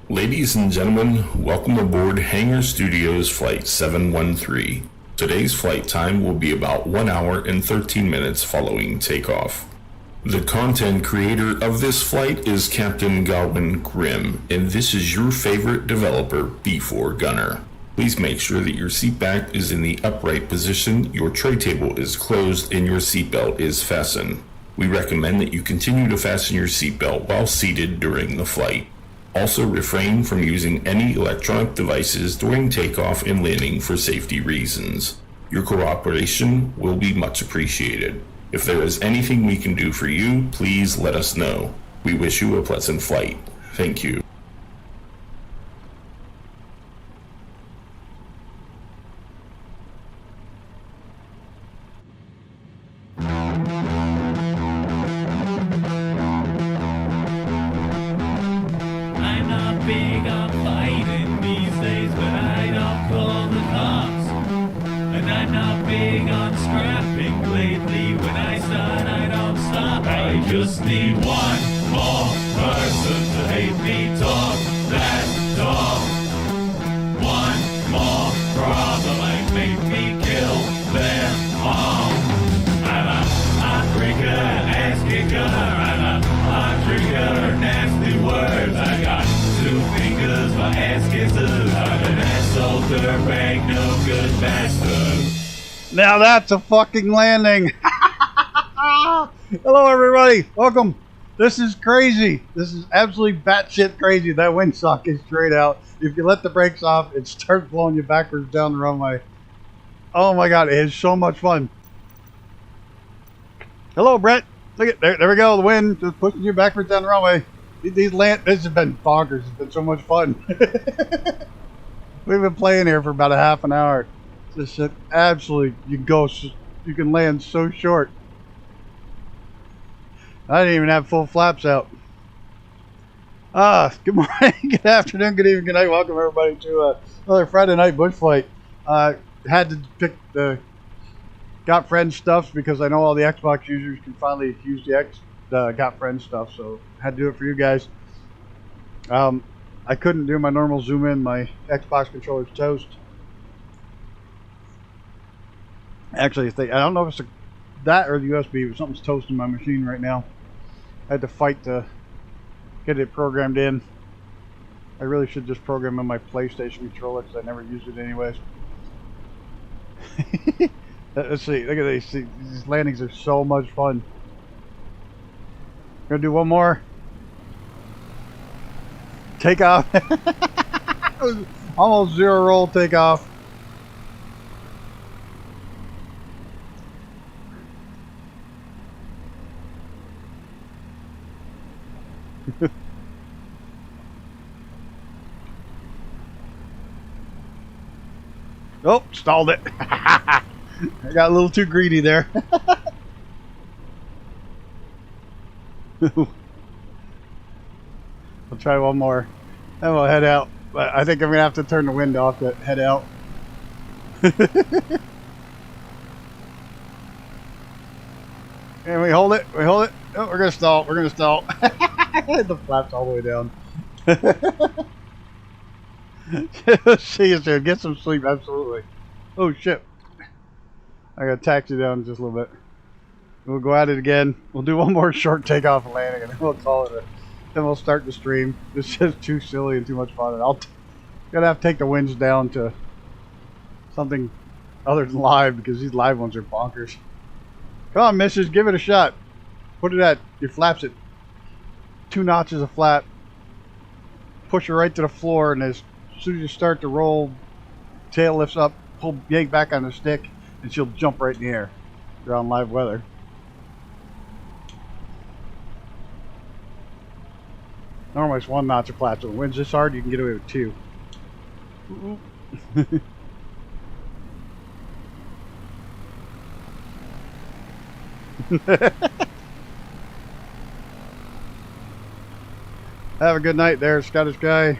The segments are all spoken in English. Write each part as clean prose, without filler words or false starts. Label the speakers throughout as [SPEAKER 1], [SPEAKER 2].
[SPEAKER 1] Ladies and gentlemen, welcome aboard Hangar Studios Flight 713. Today's flight time will be about 1 hour and 13 minutes following takeoff. The content creator of this flight is Captain Godwin Grimm, and this is your favorite developer, B4 Gunner. Please make sure that your seat back is in the upright position, your tray table is closed, and your seatbelt is fastened. We recommend that you continue to fasten your seatbelt while seated during the flight. Also refrain from using any electronic devices during takeoff and landing for safety reasons. Your cooperation will be much appreciated. If there is anything we can do for you, please let us know. We wish you a pleasant flight. Thank you.
[SPEAKER 2] Just need one more person to hate me talk that talk. One more problem might make me kill them all. I'm a hot drinker, ass kicker. I'm a hot drinker, nasty words. I got 2 fingers, my ass kisses. I'm an asshole, dirtbag, no good bastard.
[SPEAKER 3] Now that's a fucking landing. Hello everybody, welcome. This is crazy. This is absolutely batshit crazy. That windsock is straight out. If you let the brakes off, it starts blowing you backwards down the runway. Oh my god, it is so much fun. Hello Brett. Look at there we go, the wind just pushing you backwards down the runway. This has been bonkers. It's been so much fun. We've been playing here for about a half an hour. This shit absolutely, you can land so short. I didn't even have full flaps out. Good morning, good afternoon, good evening, good night. Welcome everybody to another Friday night bush flight. Had to pick the Got Friends stuff because I know all the Xbox users can finally use the Got Friends stuff, so had to do it for you guys. I couldn't do my normal zoom in. My Xbox controller's toast. Actually, I don't know if it's that or the USB, but something's toasting my machine right now. I had to fight to get it programmed in. I really should just program in my PlayStation controller because I never use it anyways. Let's see, look at these. These landings are so much fun. Gonna do one more. Takeoff. Almost zero roll takeoff. Oh, stalled it. I got a little too greedy there. I'll try one more. Then we'll head out. But I think I'm going to have to turn the wind off to head out. And we hold it. We hold it. Oh, we're going to stall. We're going to stall. The flaps all the way down. See you soon. Get some sleep. Absolutely. Oh, shit. I got to taxi down just a little bit. We'll go at it again. We'll do one more short takeoff and landing, and then we'll call it. Then we'll start the stream. This is just too silly and too much fun. And gotta have to take the winds down to something other than live because these live ones are bonkers. Come on, missus, give it a shot. Put it at your flaps at 2 notches of flap. Push it right to the floor, and as soon as you start to roll tail lifts up, pull yank back on the stick, and she'll jump right in the air. You're on live weather. Normally it's 1 knot of plateau. When winds this hard, you can get away with 2. Have a good night there, Scottish guy.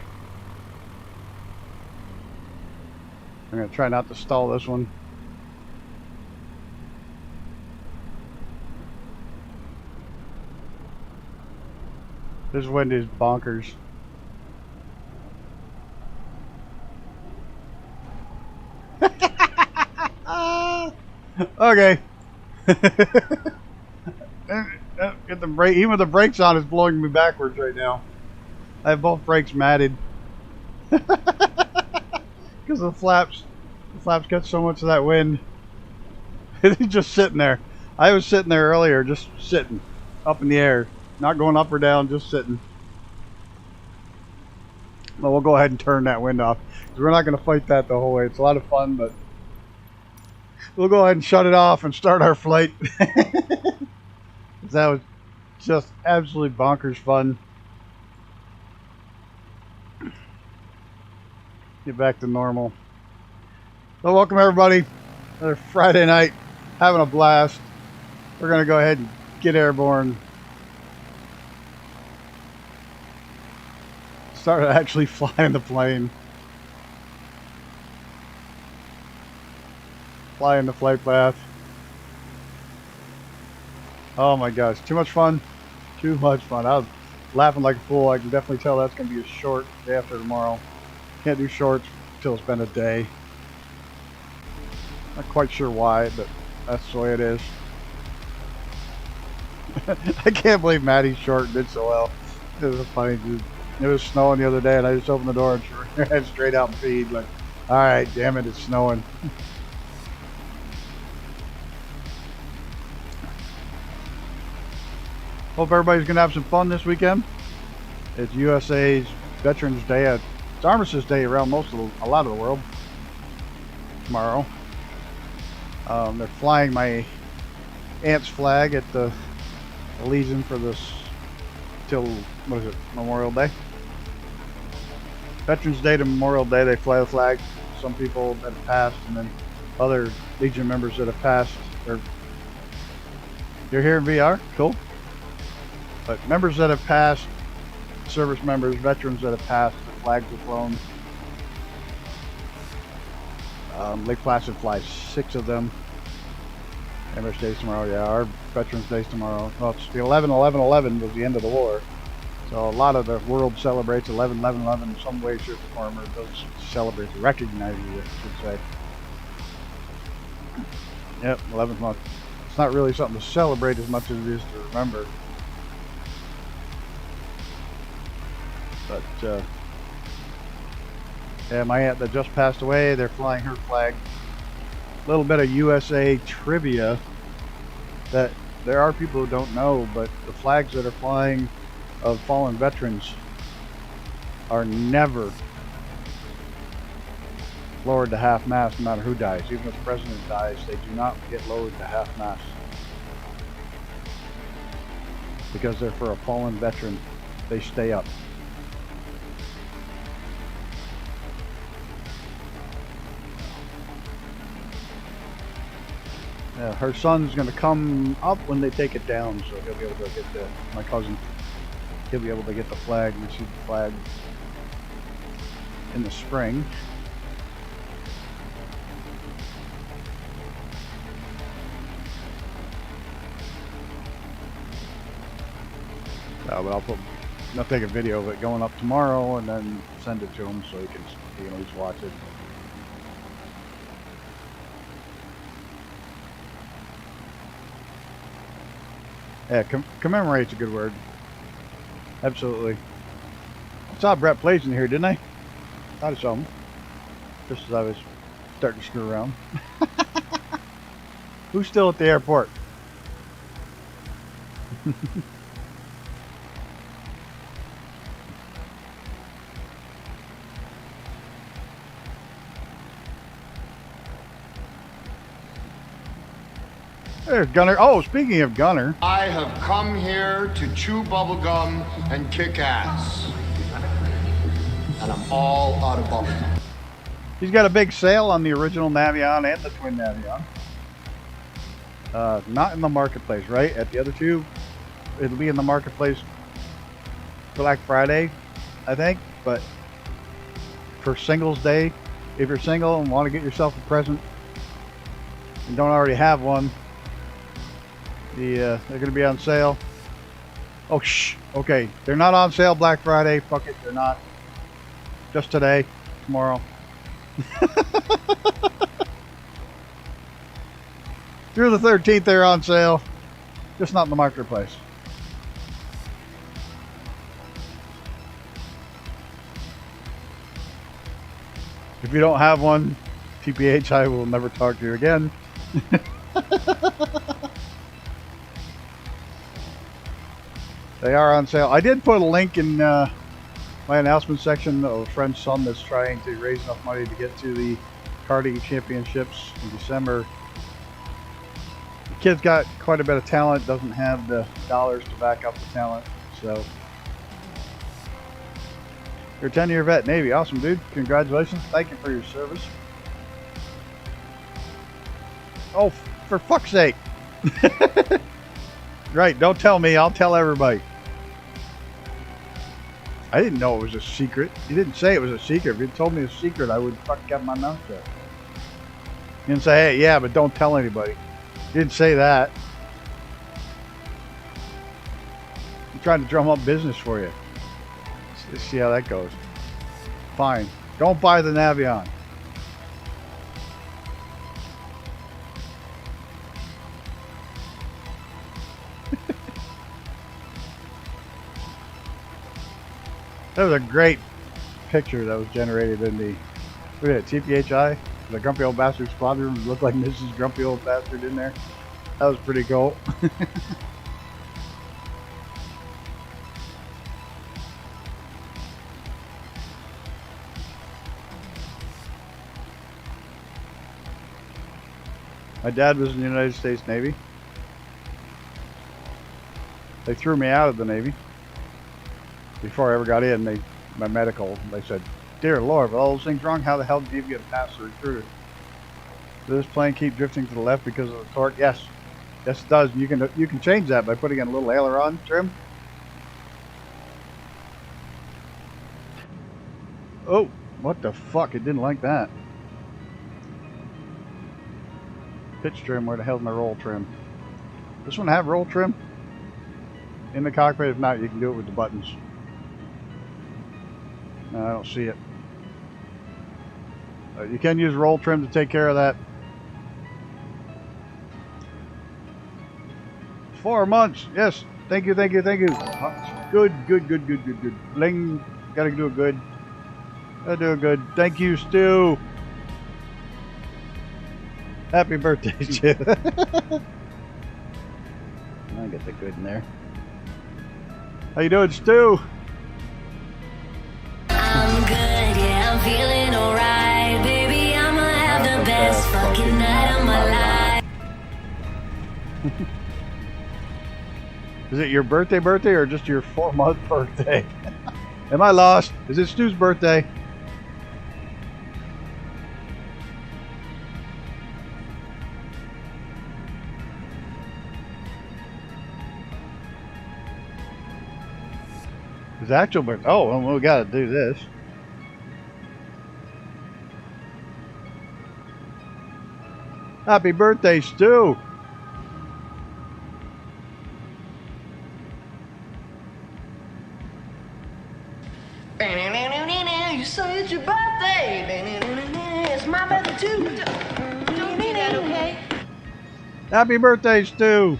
[SPEAKER 3] I'm going to try not to stall this one. This wind is bonkers. Okay. Get the brake. Even with the brakes on, it's blowing me backwards right now. I have both brakes matted because the flaps. The flaps got so much of that wind. It's just sitting there. I was sitting there earlier, just sitting up in the air, not going up or down, just sitting. Well, we'll go ahead and turn that wind off because we're not going to fight that the whole way. It's a lot of fun, but we'll go ahead and shut it off and start our flight. That was just absolutely bonkers fun. Get back to normal. So welcome everybody. Another Friday night, having a blast. We're going to go ahead and get airborne. Started actually flying the plane. Flying the flight path. Oh my gosh, too much fun. Too much fun. I was laughing like a fool. I can definitely tell that's going to be a short day after tomorrow. Can't do shorts until it's been a day. Not quite sure why, but that's the way it is. I can't believe Maddie's short did so well. It was funny, dude. It was snowing the other day, and I just opened the door and head straight out and feed. Like, all right, damn it, it's snowing. Hope everybody's gonna have some fun this weekend. It's USA's Veterans Day. It's Armistice Day around a lot of the world. Tomorrow, they're flying my aunt's flag at the Elysian for this till what is it? Memorial Day. Veterans Day to Memorial Day, they fly the flag. Some people that have passed, and then other Legion members that have passed. You're here in VR, cool. But members that have passed, service members, veterans that have passed, the flags are flown. Lake Placid flies 6 of them. Amherst Day's tomorrow, yeah. Our Veterans Day's tomorrow. Well, it's the 11-11-11 was the end of the war. So a lot of the world celebrates 11-11-11 in some way, shape, or form, or does celebrate, recognizes it, I should say. Yep, 11th month. It's not really something to celebrate as much as it is to remember. But, yeah, my aunt that just passed away, they're flying her flag. A little bit of USA trivia that there are people who don't know, but the flags that are flying of fallen veterans are never lowered to half-mast no matter who dies. Even if the president dies, they do not get lowered to half-mast. Because they're for a fallen veteran, they stay up. Her son's going to come up when they take it down, so he'll be able to get my cousin, he'll be able to get the flag and see the flag in the spring. But I'll take a video of it going up tomorrow and then send it to him so he can at least watch it. Yeah, commemorate's a good word. Absolutely. I saw Brett Plays in here, didn't I? Thought I saw him. Just as I was starting to screw around. Who's still at the airport? There's Gunner. Oh, speaking of Gunner.
[SPEAKER 4] I have come here to chew bubblegum and kick ass. And I'm all out of bubblegum.
[SPEAKER 3] He's got a big sale on the original Navion and the twin Navion. Not in the marketplace, right? At the other two, it'll be in the marketplace Black Friday, I think. But for Singles Day, if you're single and want to get yourself a present and don't already have one, they're going to be on sale. Oh, shh. Okay, they're not on sale Black Friday. Fuck it, they're not. Just today, tomorrow. Through the 13th, they're on sale. Just not in the marketplace. If you don't have one, TPH, I will never talk to you again. They are on sale. I did put a link in my announcement section of a friend's son that's trying to raise enough money to get to the karting championships in December. The kid's got quite a bit of talent, doesn't have the dollars to back up the talent, so. You're a 10-year vet Navy. Awesome, dude. Congratulations. Thank you for your service. Oh, for fuck's sake. Right, don't tell me. I'll tell everybody. I didn't know it was a secret. You didn't say it was a secret. If you told me a secret, I would fucking have my mouth shut. You didn't say, hey, yeah, but don't tell anybody. You didn't say that. I'm trying to drum up business for you. Let's see how that goes. Fine. Don't buy the Navion. That was a great picture that was generated in the, look at it, TPHI. The Grumpy Old Bastard Squadron looked like Mrs. Grumpy Old Bastard in there. That was pretty cool. My dad was in the United States Navy. They threw me out of the Navy. Before I ever got in, my medical, they said, dear Lord, with all those things wrong, how the hell did you get past the recruiter? Does this plane keep drifting to the left because of the torque? Yes. Yes, it does. You can change that by putting in a little aileron trim. Oh, what the fuck? It didn't like that. Pitch trim, where the hell's my roll trim? This one have roll trim? In the cockpit, if not, you can do it with the buttons. No, I don't see it. You can use roll trim to take care of that. 4 months. Yes. Thank you, thank you, thank you. Good, good, good, good, good, good. Bling. Gotta do it good. Gotta do it good. Thank you, Stu. Happy birthday, Stu. I get the good in there. How you doing, Stu?
[SPEAKER 5] I'm good, yeah, I'm feeling alright. Baby, I'ma have the best fucking night of my life.
[SPEAKER 3] Is it your birthday or just your 4-month birthday? Am I lost? Is it Stu's birthday? His actual birthday. Oh, well, we gotta do this. Happy birthday, Stu!
[SPEAKER 6] You say it's your birthday. It's my birthday too. Don't do that, okay?
[SPEAKER 3] Happy birthday, Stu!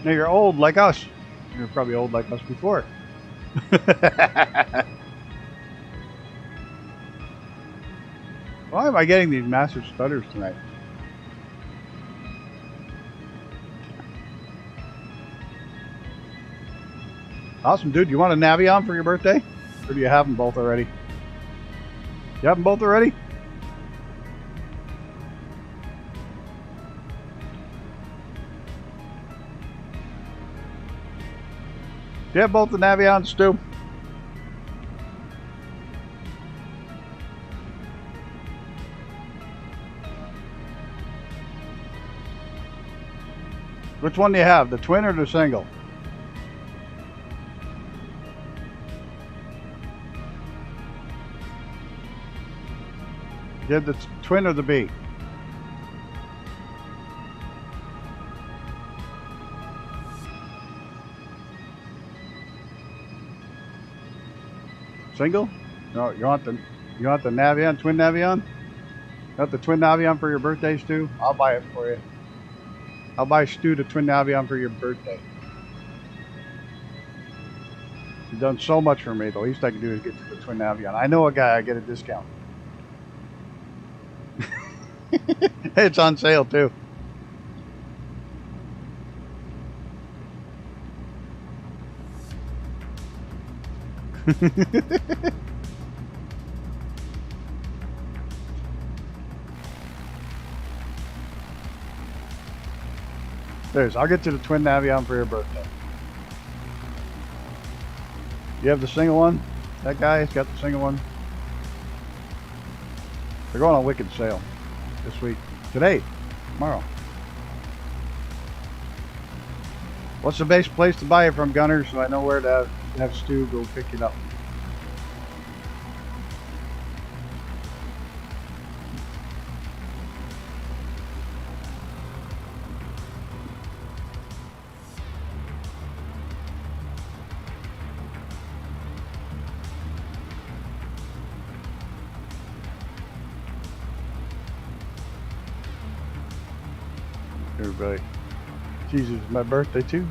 [SPEAKER 3] Now you're old like us. You were probably old like us before. Why am I getting these massive stutters tonight? Awesome, dude. You want a Navion for your birthday? Or do you have them both already? You have them both already? you have both the Navions, Stu? Which one do you have, the twin or the single? You have the twin or the B? Single? No, you want the Navion, twin Navion? You want the twin Navion for your birthday, Stu? I'll buy it for you. I'll buy Stu the twin Navion for your birthday. You've done so much for me. The least I can do is get you the twin Navion. I know a guy, I get a discount. It's on sale too. I'll get you the twin Navion for your birthday. You have the single one? That guy's got the single one. They're going on wicked sale this week. Today. Tomorrow. What's the best place to buy it from, Gunner, so I know where to have Stu go pick it up? Everybody. Jesus, it's my birthday too.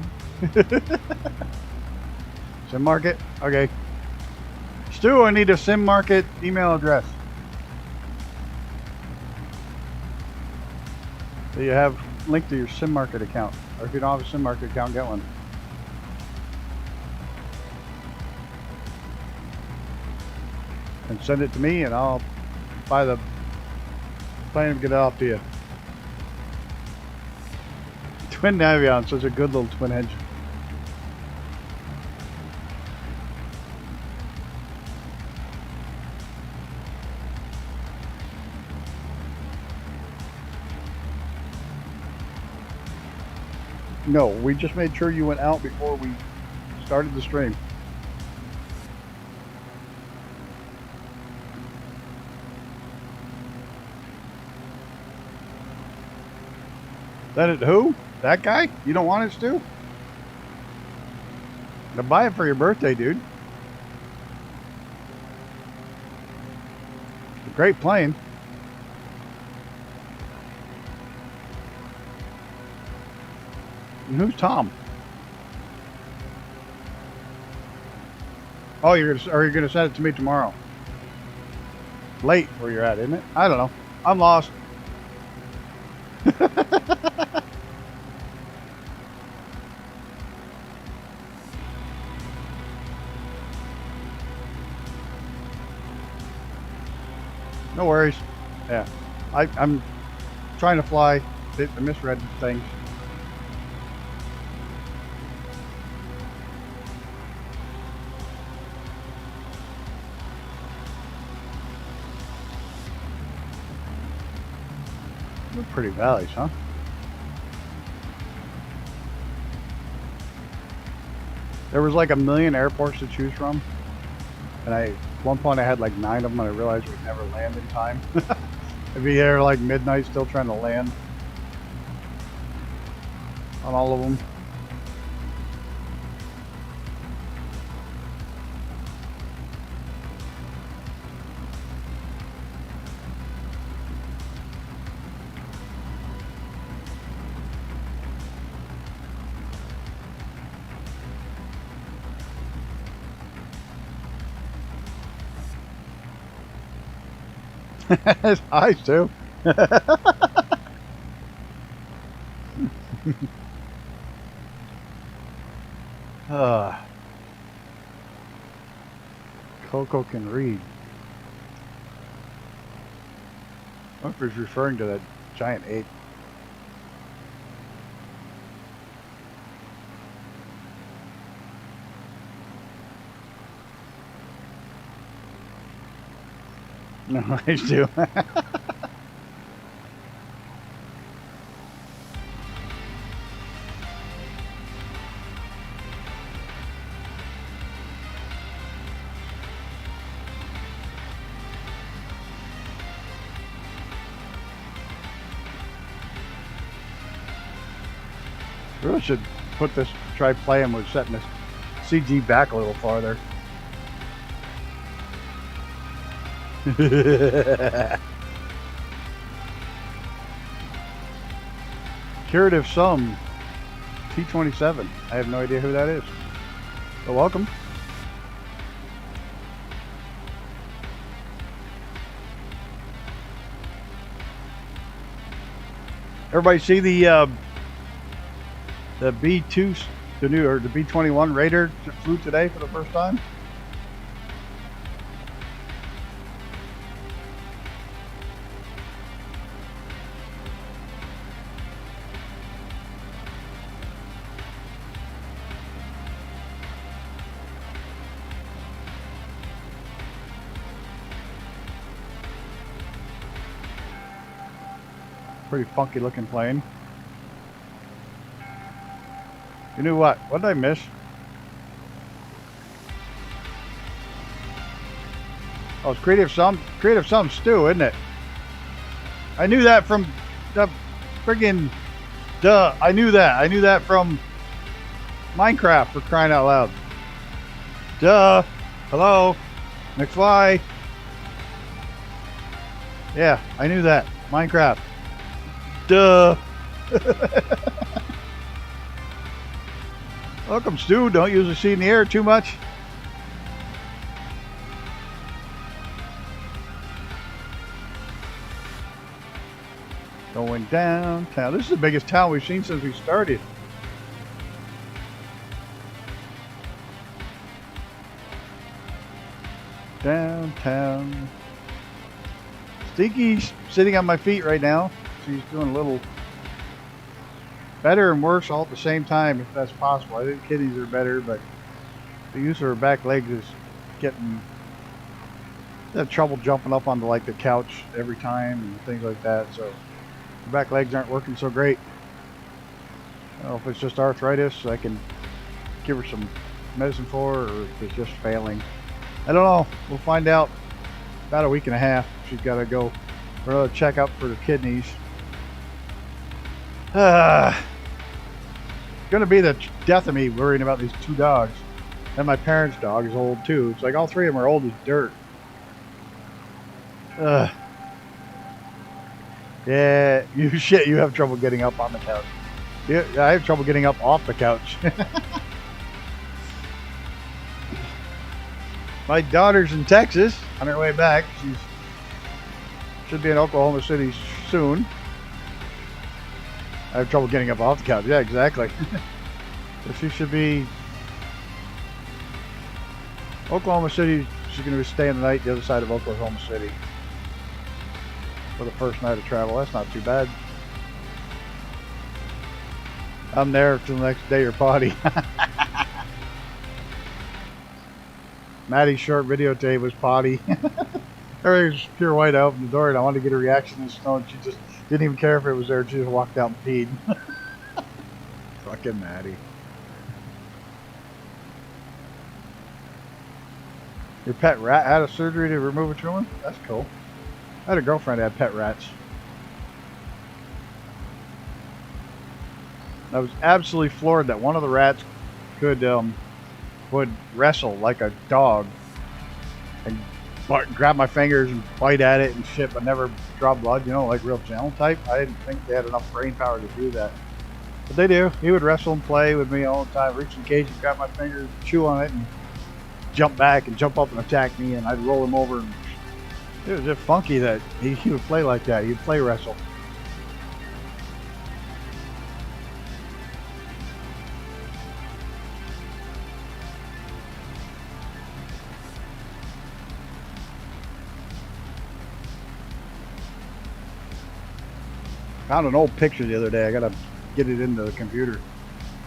[SPEAKER 3] Sim Market? Okay. Stu, I need a Sim Market email address. So you have linked to your Sim Market account. Or if you don't have a Sim Market account, get one. And send it to me and I'll buy the plane and get it off to you. Twin Navion, such a good little twin engine. No, we just made sure you went out before we started the stream. That it who? That guy? You don't want it, Stu? Now buy it for your birthday, dude. It's a great plane. And who's Tom? Oh, you're gonna send it to me tomorrow. Late where you're at, isn't it? I don't know. I'm lost. No worries. Yeah, I'm trying to fly. I misread things. They're pretty valleys, huh? There was like a million airports to choose from, and at one point I had like 9 of them, and I realized we'd never land in time. I'd be here like midnight still trying to land on all of them. His eyes too. Coco can read. I wonder if he's referring to that giant ape. No, I do. Really should put this, try playing with setting this CG back a little farther. Curative Sum T27. I have no idea who that is. So welcome. Everybody see the B2, the new, or the B-21 Raider flew today for the first time? Pretty funky looking plane. You knew what? What did I miss? Oh, it's Creative Sum Stew, isn't it? I knew that from the friggin' duh. I knew that from Minecraft, for crying out loud. Duh. Hello, McFly. Yeah, I knew that. Minecraft. Duh. Welcome, Stu. Don't use the seat in the air too much. Going downtown. This is the biggest town we've seen since we started. Downtown. Stinky's sitting on my feet right now. She's doing a little better and worse all at the same time, if that's possible. I think kitties are better, but the use of her back legs is getting... I have trouble jumping up onto like the couch every time and things like that, so her back legs aren't working so great. I don't know if it's just arthritis I can give her some medicine for, or if it's just failing. I don't know. We'll find out about a week and a half. She's got to go for another checkup for the kidneys. Gonna be the death of me worrying about these two dogs. And my parents' dog is old too. It's like all three of them are old as dirt. Yeah, you have trouble getting up on the couch. Yeah, I have trouble getting up off the couch. My daughter's in Texas on her way back. She should be in Oklahoma City soon. I have trouble getting up off the couch. Yeah, exactly. So she should be Oklahoma City. She's going to be staying the night the other side of Oklahoma City for the first night of travel. That's not too bad. I'm there till the next day or potty. Maddie's short videotape was potty. Everything was pure white. I opened the door and I wanted to get a reaction to snow, and she just didn't even care if it was there. She just walked out and peed. Fucking Maddie. Your pet rat had a surgery to remove a tumor? That's cool. I had a girlfriend that had pet rats. I was absolutely floored that one of the rats would wrestle like a dog and grab my fingers and bite at it and shit, but never draw blood, you know, like real gentle type. I didn't think they had enough brain power to do that. But they do. He would wrestle and play with me all the time, reach in the cage and grab my fingers, chew on it, and jump back and jump up and attack me, and I'd roll him over. And it was just funky that he would play like that. He'd play wrestle. Found an old picture the other day. I gotta get it into the computer.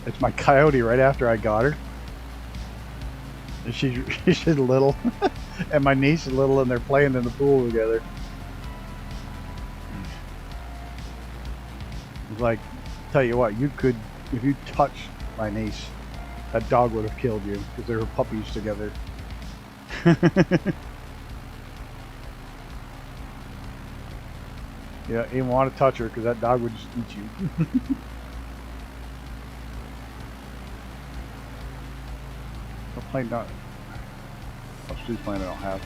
[SPEAKER 3] It's my coyote right after I got her. And she's little, and my niece is little, and they're playing in the pool together. It's like, tell you what, you could, if you touched my niece, that dog would have killed you because they were puppies together. Yeah, you didn't want to touch her because that dog would just eat you. What plane not? What street plane I don't have?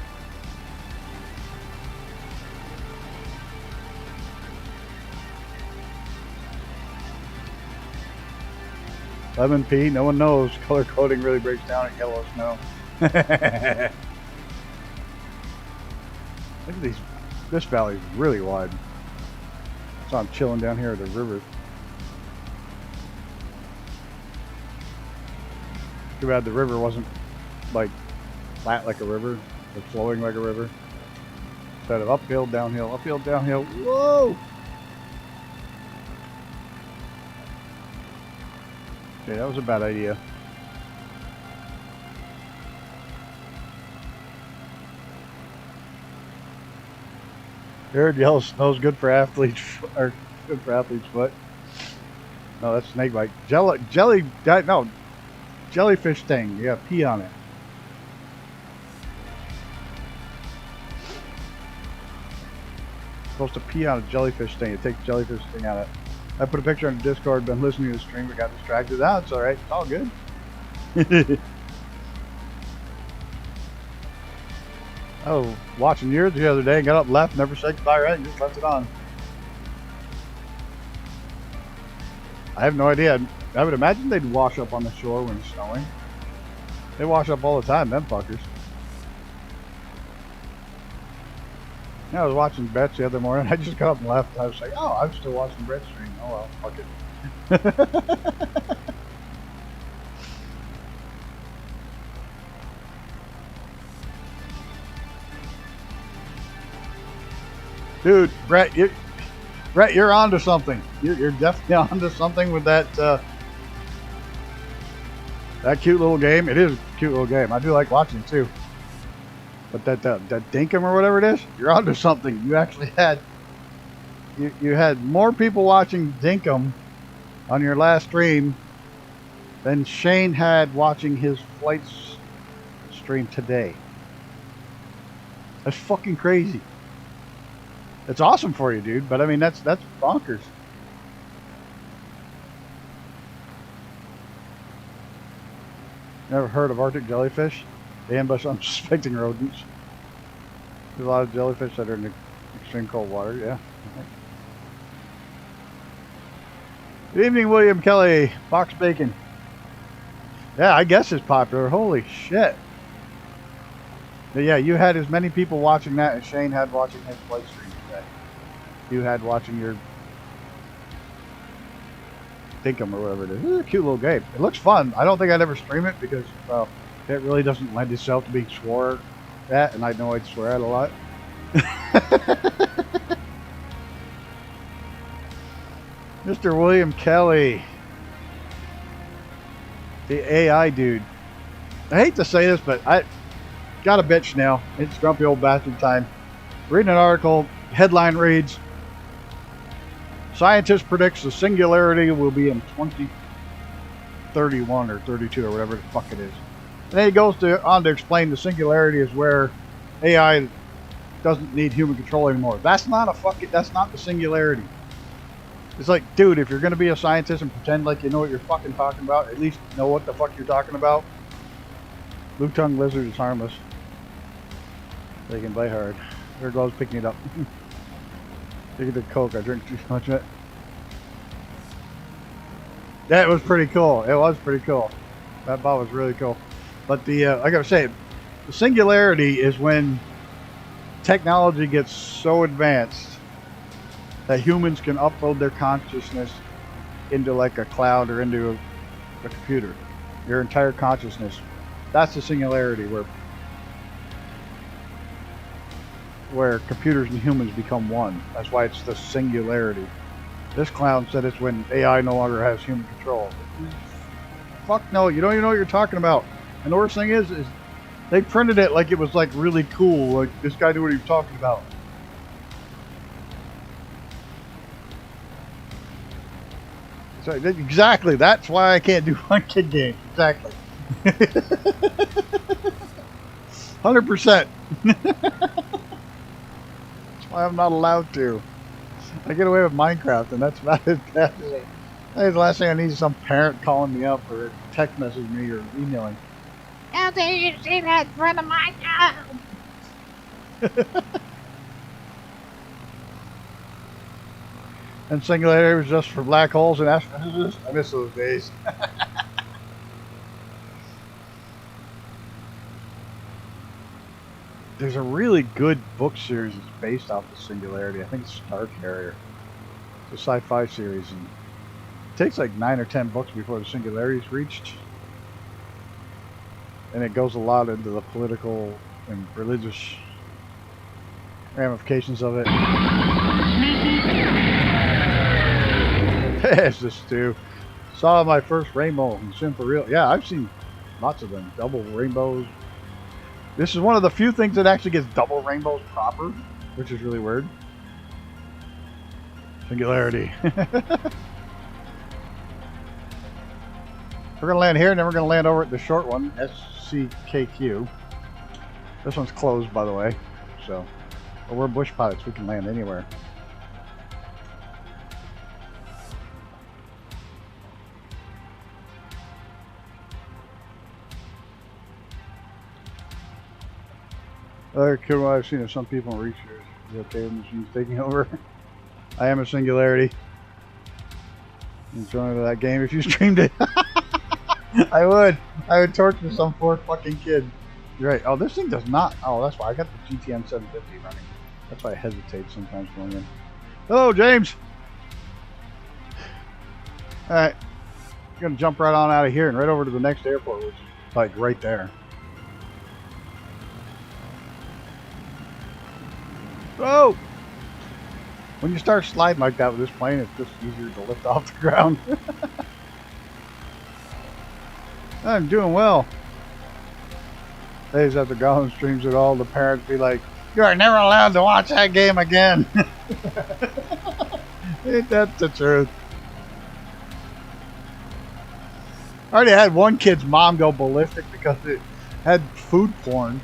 [SPEAKER 3] Lemon pea, no one knows. Color coding really breaks down at yellow snow. Look at these. This valley is really wide. So I'm chilling down here at the river. Too bad the river wasn't like flat like a river, or flowing like a river. Instead of uphill, downhill, uphill, downhill. Whoa! Okay, that was a bad idea. Heard yellow snow's good for athletes, or good for athlete's foot. No, that's snake bite. Jellyfish sting. Yeah, pee on it. Supposed to pee on a jellyfish sting. It takes jellyfish sting on it. I put a picture on the Discord. Been listening to the stream, but got distracted. Ah, it's all right. It's all good. I was watching yours the other day and got up, left, never said goodbye, right, and just left it on. I have no idea. I would imagine they'd wash up on the shore when it's snowing. They wash up all the time, them fuckers. Yeah, I was watching Brett's the other morning. I just got up and left. I was like, oh, I'm still watching Brett's stream. Oh well, fuck it. Dude, Brett, you're onto something. You're definitely onto something with that that cute little game. It is a cute little game. I do like watching it too. But that Dinkum or whatever it is, you're onto something. You actually had you had more people watching Dinkum on your last stream than Shane had watching his flights stream today. That's fucking crazy. It's awesome for you, dude, but I mean that's bonkers. Never heard of Arctic jellyfish? They ambush unsuspecting rodents. There's a lot of jellyfish that are in the extreme cold water, yeah. Good evening, William Kelly. Box bacon. Yeah, I guess it's popular. Holy shit. But yeah, you had as many people watching that as Shane had watching his flight stream today. You had watching your Dinkum or whatever it is. It's a cute little game. It looks fun. I don't think I'd ever stream it because, well, it really doesn't lend itself to being swore at, and I know I'd swear at a lot. Mr. William Kelly. The AI dude. I hate to say this, but I got a bitch now. It's grumpy old bastard time. Reading an article, headline reads, Scientist predicts the singularity will be in 2031 or 32 or whatever the fuck it is. And then he goes on to explain the singularity is where AI doesn't need human control anymore. That's not the singularity. It's like, dude, if you're going to be a scientist and pretend like you know what you're fucking talking about, at least know what the fuck you're talking about. Blue-tongued lizard is harmless. They can bite hard. There goes picking it up. Look at the Coke. I drink too much of it. That was pretty cool. It was pretty cool. That bot was really cool. But the I gotta say, the singularity is when technology gets so advanced that humans can upload their consciousness into like a cloud or into a computer. Your entire consciousness. That's the singularity where computers and humans become one. That's why it's the singularity. This clown said it's when AI no longer has human control. Fuck no, you don't even know what you're talking about. And the worst thing is They printed it like it was like really cool. Like this guy knew what he was talking about. So, exactly. That's why I can't do fun kid games. Exactly. 100%. That's why I'm not allowed to. I get away with Minecraft, and that's about it. Hey, the last thing I need is some parent calling me up or text messaging me or emailing.
[SPEAKER 7] How dare you say that in front of my child?
[SPEAKER 3] And Singularity was just for black holes and astrophysicists. I miss those days. There's a really good book series that's based off the Singularity. I think it's Star Carrier. It's a sci-fi series, and it takes like 9 or 10 books before the Singularity is reached. And it goes a lot into the political and religious ramifications of it. It's just Stu. Saw my first rainbow in Sim for real. Yeah, I've seen lots of them. Double rainbows. This is one of the few things that actually gets double rainbows proper, which is really weird. Singularity. We're going to land here, and then we're going to land over at the short one, SCKQ. This one's closed, by the way. So, but we're bush pilots. We can land anywhere. Other cool what I've seen of some people in research. Is it okay with machines taking over? I am a Singularity. Enjoying that game if you streamed it. I would torture some poor fucking kid. You're right. Oh, this thing does not. Oh, that's why I got the GTN 750 running. That's why I hesitate sometimes going in. Hello, James. All right, I'm gonna jump right on out of here and right over to the next airport, which is like right there. Oh! When you start sliding like that with this plane, it's just easier to lift off the ground. I'm doing well. Days after Gollum streams it all, the parents be like, "You are never allowed to watch that game again." Ain't that the truth? I already had one kid's mom go ballistic because it had food porn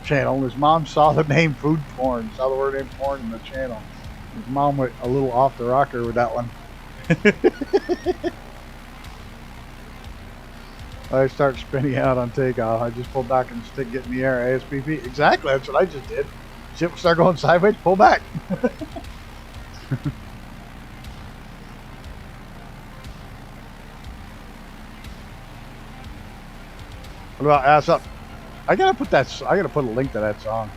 [SPEAKER 3] channel. His mom saw the name food porn, saw the word name porn in the channel. His mom went a little off the rocker with that one. I start spinning out on takeoff. I just pull back and stick, get in the air. ASPP. Exactly, that's what I just did. Ship start going sideways, pull back. What about Ass Up? I gotta put a link to that song.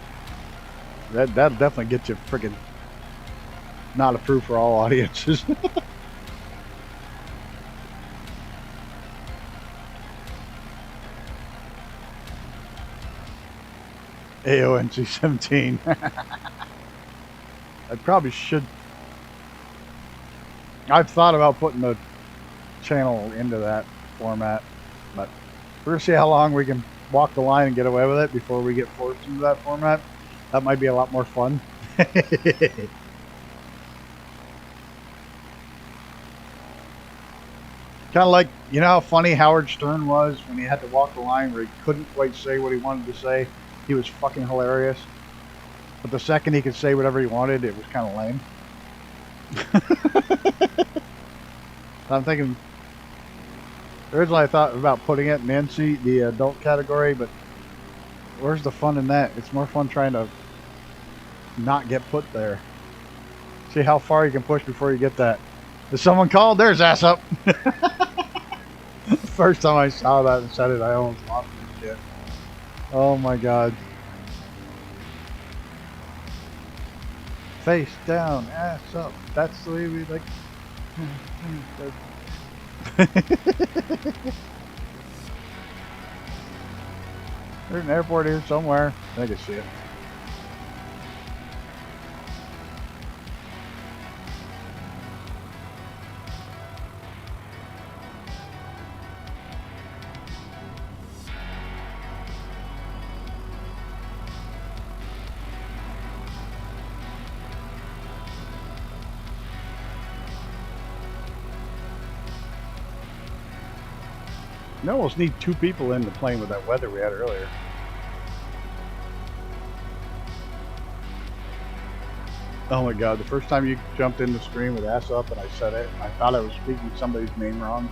[SPEAKER 3] That'll definitely get you friggin' not approved for all audiences. AONC 17. I probably should. I've thought about putting the channel into that format, but we're gonna see how long we can walk the line and get away with it before we get forced into that format. That might be a lot more fun. Kind of like, you know how funny Howard Stern was when he had to walk the line where he couldn't quite say what he wanted to say? He was fucking hilarious. But the second he could say whatever he wanted, it was kind of lame. I'm thinking, originally I thought about putting it in NC, the adult category, but where's the fun in that? It's more fun trying to not get put there. See how far you can push before you get that. Is someone called? There's Ass Up. First time I saw that and said it, I almost lost my shit. Oh my god. Face down, ass up. That's the way we like. There's an airport here somewhere. I can see it. You almost need 2 people in the plane with that weather we had earlier. Oh my god, the first time you jumped in the stream with ass up and I said it, I thought I was speaking somebody's name wrong.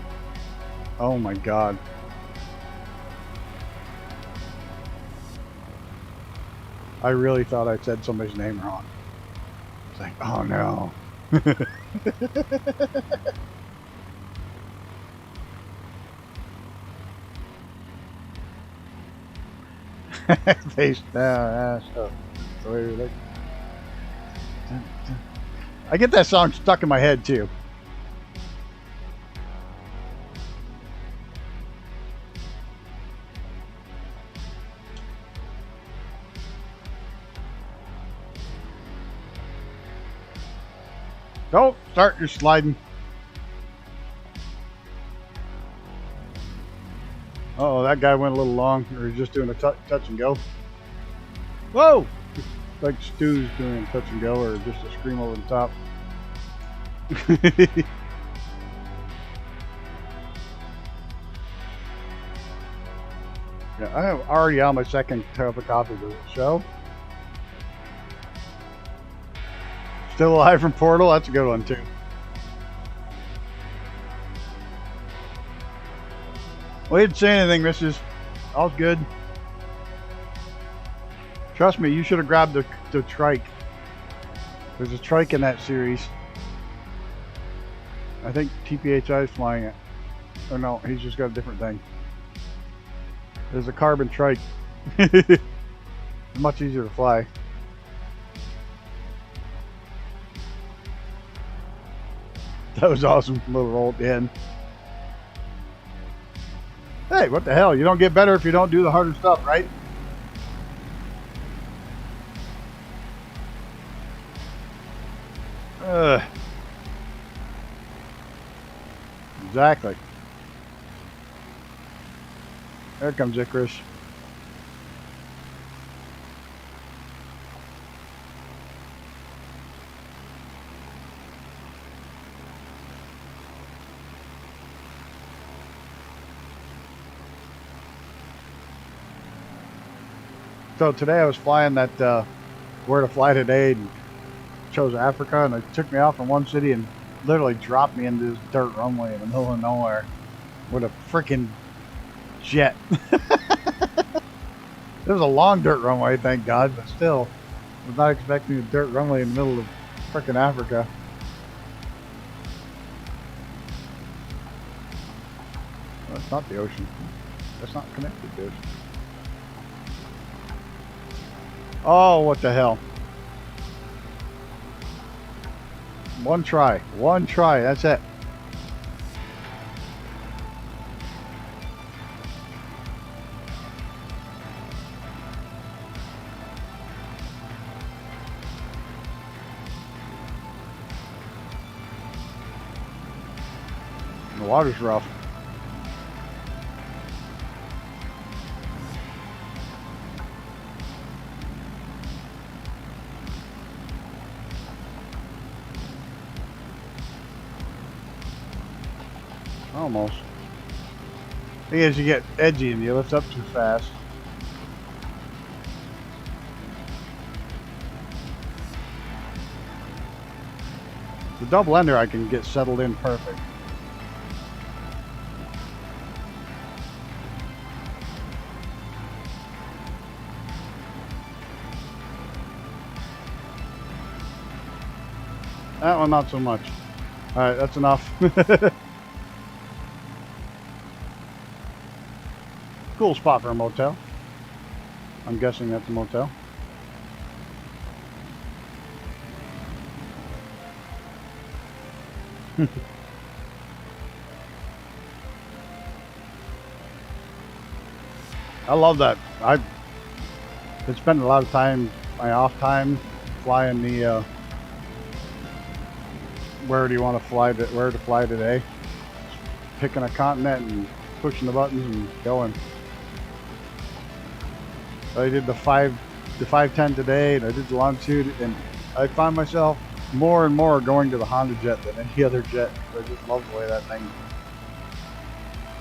[SPEAKER 3] Oh my god. I really thought I said somebody's name wrong. It's like, oh no. Face down, ass up. The way we look. I get that song stuck in my head too. Don't start your sliding. Uh oh, that guy went a little long, or he's just doing a touch and go. Whoa! Like Stu's doing touch and go, or just a scream over the top. Yeah, I am already on my second cup of coffee. Does it show? Still alive from Portal? That's a good one too. We didn't say anything, missus. All's good. Trust me, you should have grabbed the trike. There's a trike in that series. I think TPHI is flying it. Or no, he's just got a different thing. There's a carbon trike. Much easier to fly. That was awesome. Little roll at the end. Hey, what the hell? You don't get better if you don't do the harder stuff, right? Exactly. There comes Icarus. So today I was flying that Where to Fly Today and chose Africa, and it took me off from one city and literally dropped me into this dirt runway in the middle of nowhere with a freaking jet. It was a long dirt runway, thank God, but still, I was not expecting a dirt runway in the middle of freaking Africa. Well, that's not the ocean. That's not connected to it. Oh, what the hell. One try, that's it. The water's rough. Almost. Thing is, you get edgy and you lift up too fast. The double ender I can get settled in perfect. That one not so much. Alright, that's enough. Cool spot for a motel. I'm guessing that's a motel. I love that. I've been spending a lot of time, my off time, flying the where do you want to fly to, where to fly today. Picking a continent and pushing the buttons and going. I did the 510 today, and I did the longitude, and I find myself more and more going to the Honda jet than any other jet. I just love the way that thing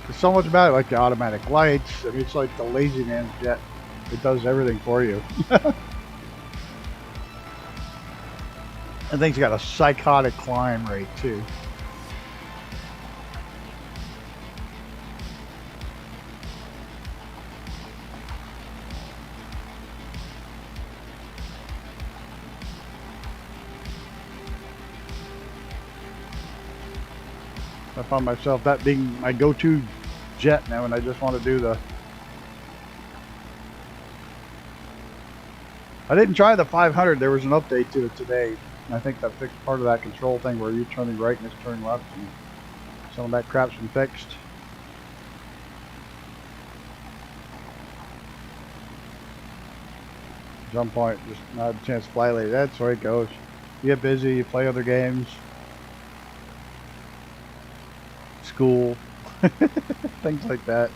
[SPEAKER 3] There's so much about it, like the automatic lights. I mean, it's like the lazy man's jet. It does everything for you. And thing's got a psychotic climb rate too. I found myself that being my go-to jet now, and I just want to do the... I didn't try the 500. There was an update to it today, and I think that fixed part of that control thing where you're turning right and it's turning left, and some of that crap's been fixed. Jump point, just not a chance to fly late. That's the way it goes. You get busy, you play other games. School, things like that.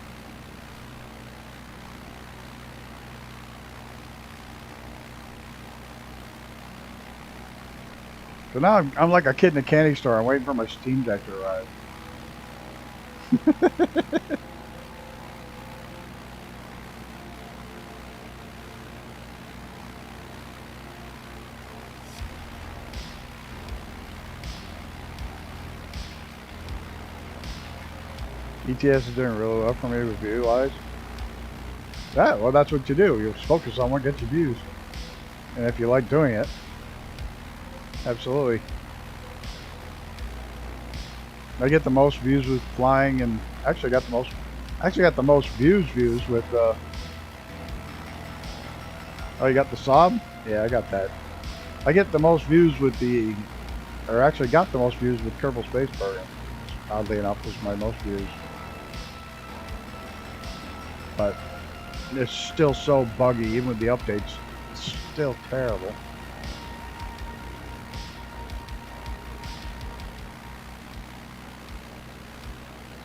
[SPEAKER 3] So now I'm like a kid in a candy store. I'm waiting for my Steam Deck to arrive. ETS is doing really well for me review-wise. Yeah, well, that's what you do. You focus on what gets you views. And if you like doing it, absolutely. I get the most views with flying, and actually got the most views with oh, you got the Saab? Yeah, I got that. I get the most views with the, or actually got the most views with Kerbal Space Program. Oddly enough, was my most views. But it's still so buggy, even with the updates. It's still terrible.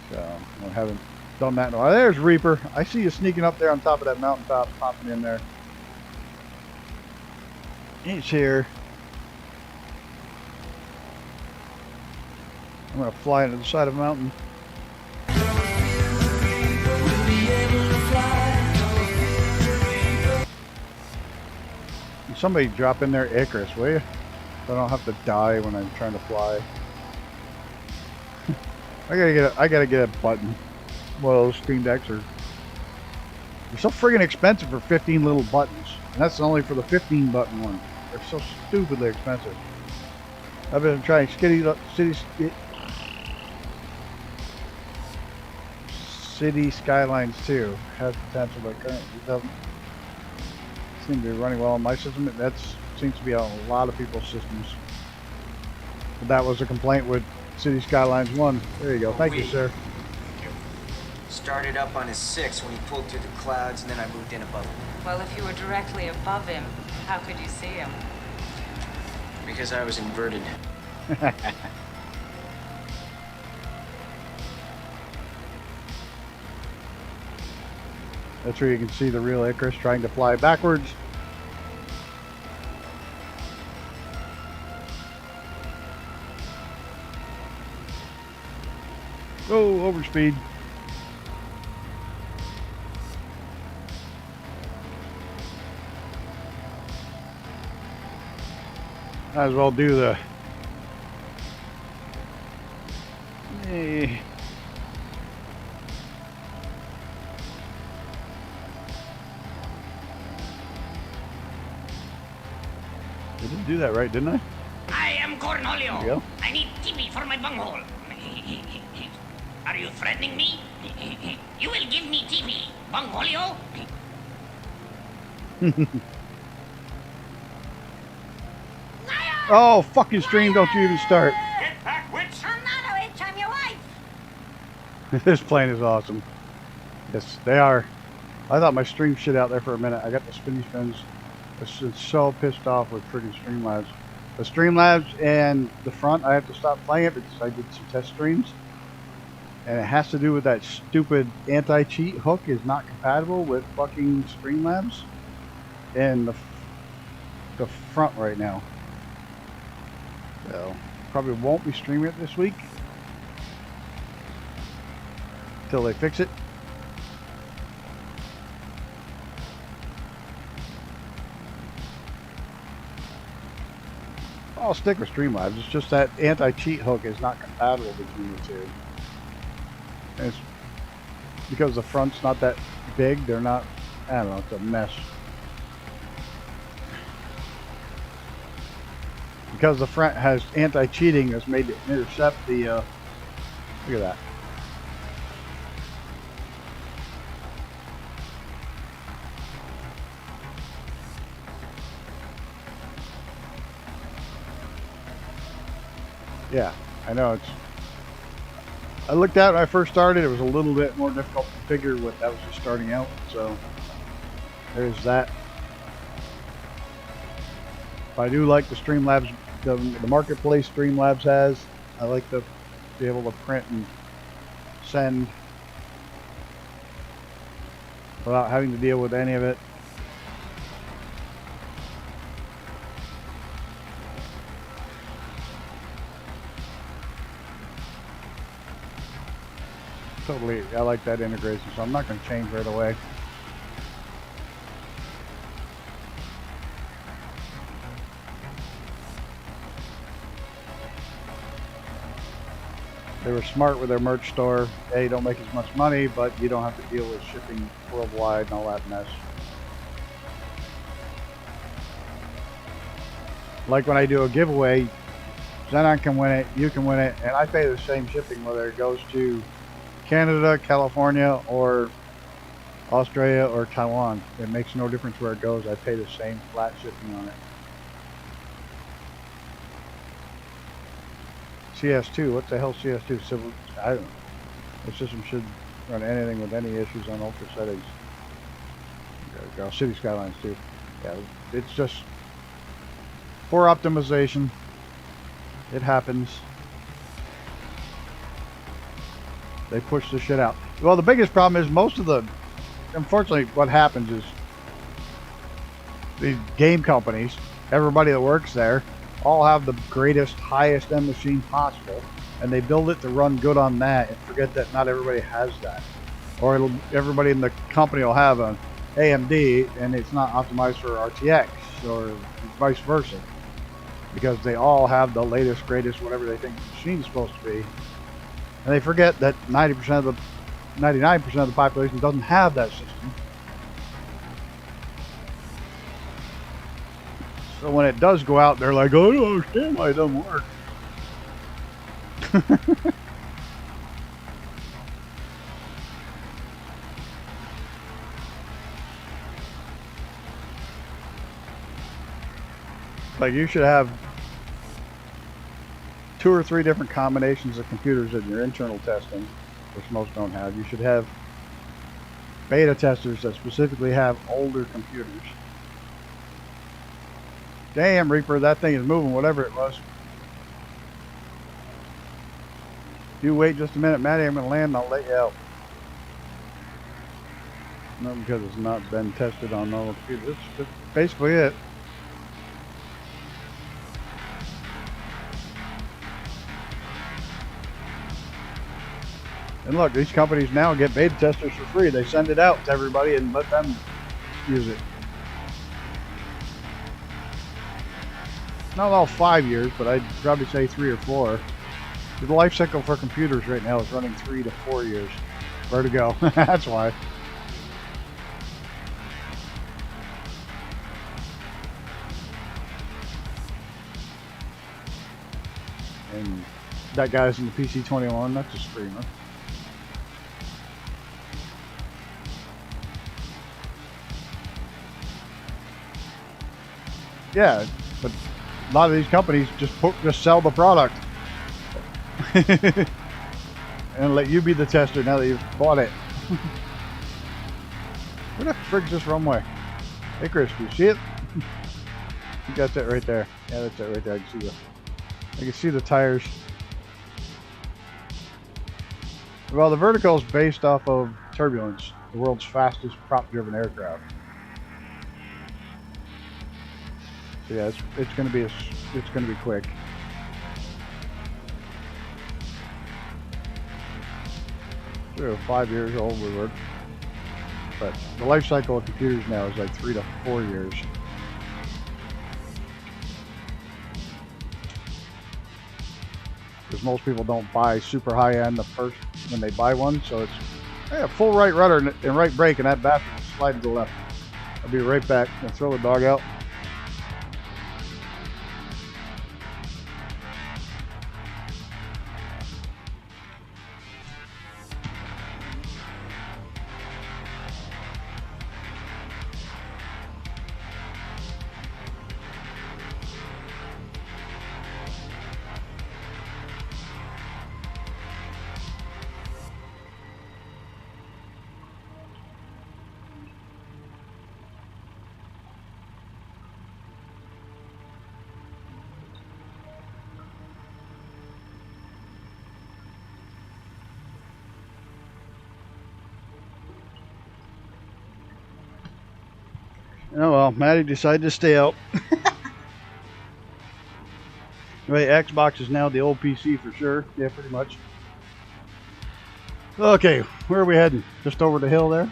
[SPEAKER 3] So I haven't done that in a while. There's Reaper. I see you sneaking up there on top of that mountaintop, popping in there. He's here. I'm gonna fly into the side of a mountain. Somebody drop in there Icarus, will you? So I don't have to die when I'm trying to fly. I gotta get a button. Well, those Stream Decks are, they're so friggin' expensive for 15 little buttons, and that's only for the 15 button one. They're so stupidly expensive. I've been trying City Skylines 2. Has potential, but currently doesn't seem to be running well on my system. That seems to be on a lot of people's systems. But that was a complaint with City Skylines 1. There you go. Thank you, sir.
[SPEAKER 8] Started up on his 6 when he pulled through the clouds, and then I moved in above him.
[SPEAKER 9] Well, if you were directly above him, how could you see him?
[SPEAKER 8] Because I was inverted.
[SPEAKER 3] That's where you can see the real Icarus trying to fly backwards. Oh, overspeed. Might as well do the... I didn't do that right, didn't I?
[SPEAKER 10] I am Cornholio.
[SPEAKER 3] There you go.
[SPEAKER 10] I need TV for my bunghole. Are you threatening me? You will give me TV, Bungholio?
[SPEAKER 3] Oh, fucking stream, don't you even start.
[SPEAKER 10] Get back, witch!
[SPEAKER 7] I'm not a witch, I'm your wife.
[SPEAKER 3] This plane is awesome. Yes, they are. I thought my stream shit out there for a minute. I got the spinny spins. It's so pissed off with freaking Streamlabs. The Streamlabs and the front, I have to stop playing it because I did some test streams. And it has to do with that stupid anti-cheat hook is not compatible with fucking Streamlabs and the front right now. So probably won't be streaming it this week. Till they fix it. I'll stick with Streamlabs. It's just that anti-cheat hook is not compatible between the two. And it's because the front's not that big. They're not. I don't know. It's a mess. Because the front has anti-cheating, that's made it intercept the. Look at that. Yeah, I know it's. I looked at it when I first started. It was a little bit more difficult to figure what that was just starting out. So there's that. But I do like the Streamlabs, the marketplace Streamlabs has. I like to be able to print and send without having to deal with any of it. Totally, I like that integration, so I'm not going to change right away. They were smart with their merch store. Hey, you don't make as much money, but you don't have to deal with shipping worldwide and all that mess. Like when I do a giveaway, Xenon can win it, you can win it, and I pay the same shipping whether it goes to Canada, California, or Australia, or Taiwan. It makes no difference where it goes. I pay the same flat shipping on it. CS2, what the hell CS2? Civil, I don't know. The system should run anything with any issues on ultra settings. Go City Skylines too. Yeah, it's just poor optimization. It happens. They push the shit out. Well, the biggest problem is most of the, unfortunately, what happens is these game companies, everybody that works there, all have the greatest, highest end machine possible, and they build it to run good on that and forget that not everybody has that. Or everybody in the company will have an AMD and it's not optimized for RTX, or vice versa. Because they all have the latest, greatest, whatever they think the machine's supposed to be. And they forget that 99% of the population doesn't have that system. So when it does go out, they're like, oh, I don't understand why it doesn't work. Like, you should have 2 or 3 different combinations of computers in your internal testing, which most don't have. You should have beta testers that specifically have older computers. Damn, Reaper, that thing is moving, whatever it was. You wait just a minute, Matty, I'm going to land and I'll let you out. No, because it's not been tested on normal computers. That's basically it. And look, these companies now get beta testers for free. They send it out to everybody and let them use it. Not all 5 years, but I'd probably say 3 or 4. The life cycle for computers right now is running 3 to 4 years. Where to go? That's why. And that guy's in the PC-21. That's a streamer. Yeah, but a lot of these companies just sell the product and let you be the tester now that you've bought it. Where the frig's this runway? Hey Chris, do you see it? You got that right there. Yeah, that's it right there. I can see the tires. Well, the vertical is based off of Turbulence, the world's fastest prop-driven aircraft. So yeah, it's gonna be quick. They're 5 years old we were. But the life cycle of computers now is like 3 to 4 years. Because most people don't buy super high end the first when they buy one, so it's full right rudder and right brake, and that bathroom will slide to the left. I'll be right back. I'll throw the dog out. Oh well, Maddie decided to stay out. Anyway, Xbox is now the old PC for sure. Yeah, pretty much. Okay, where are we heading? Just over the hill there?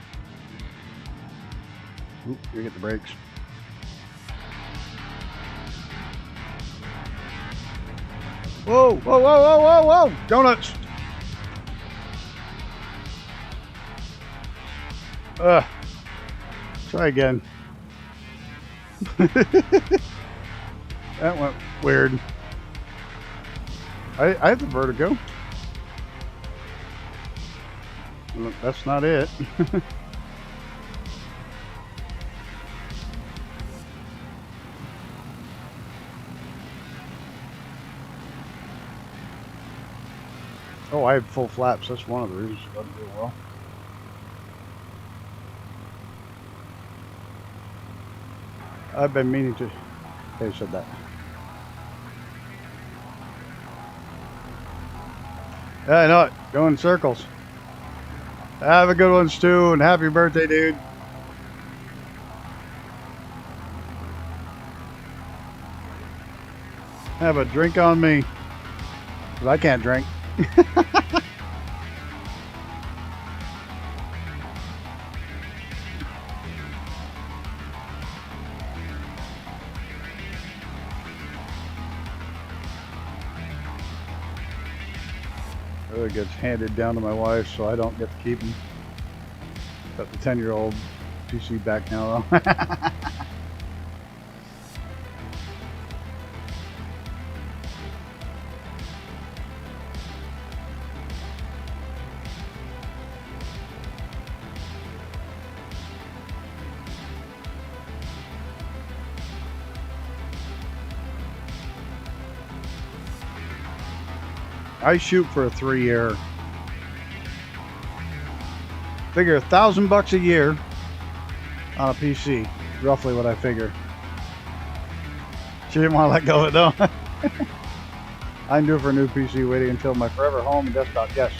[SPEAKER 3] Oop, we get the brakes. Whoa, whoa, whoa, whoa, whoa, whoa! Donuts! Try again. That went weird. I have the vertigo. Well, that's not it. Oh, I have full flaps. That's one of the reasons it doesn't do well. I've been meaning to. They said that. Yeah, I know it. Go in circles. Have a good one, Stu, and happy birthday, dude. Have a drink on me. 'Cause I can't drink. It gets handed down to my wife, so I don't get to keep them. Got the 10-year-old PC back now, though. I shoot for a 3-year. Figure $1,000 a year on a PC. Roughly what I figure. She didn't want to let go of it though. I can do it for a new PC waiting until my forever home and desktop. Yes.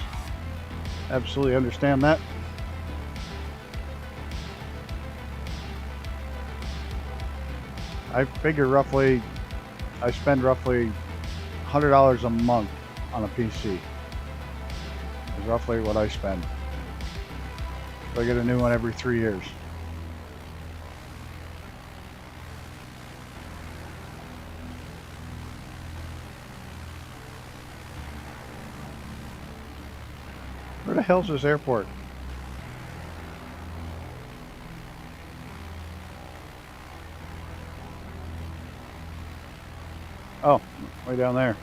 [SPEAKER 3] Absolutely understand that. I figure roughly, I spend roughly $100 a month on a PC. Is roughly what I spend. So I get a new one every 3 years. Where the hell's this airport? Oh, way down there.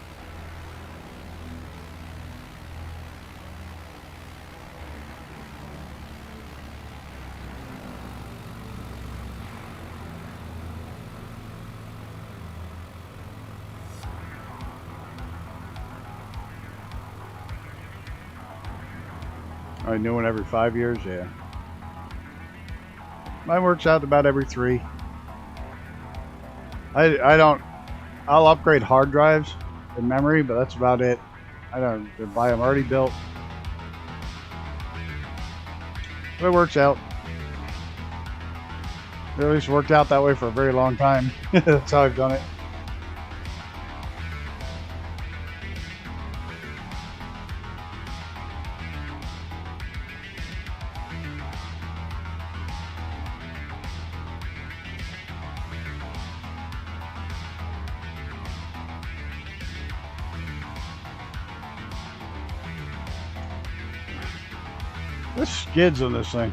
[SPEAKER 3] A new one every 5 years, yeah. Mine works out about every 3. I don't. I'll upgrade hard drives and memory, but that's about it. I don't buy them already built. But it works out. It at least worked out that way for a very long time. That's how I've done it. This skids on this thing.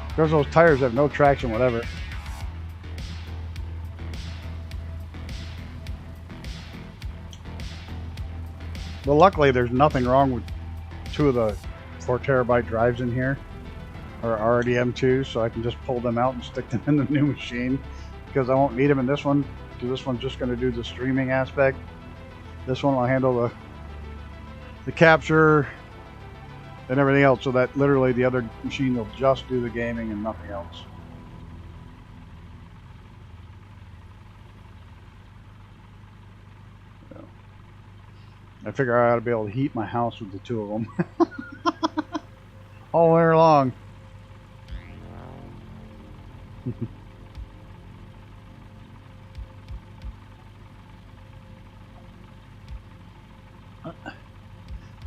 [SPEAKER 3] Because those tires have no traction, whatever. Well, luckily there's nothing wrong with 2 of the 4 terabyte drives in here. Are already M2, so I can just pull them out and stick them in the new machine. Because I won't need them in this one. Because this one's just going to do the streaming aspect. This one will handle the capture and everything else, so that literally the other machine will just do the gaming and nothing else. So, I figure I ought to be able to heat my house with the 2 of them. All winter long.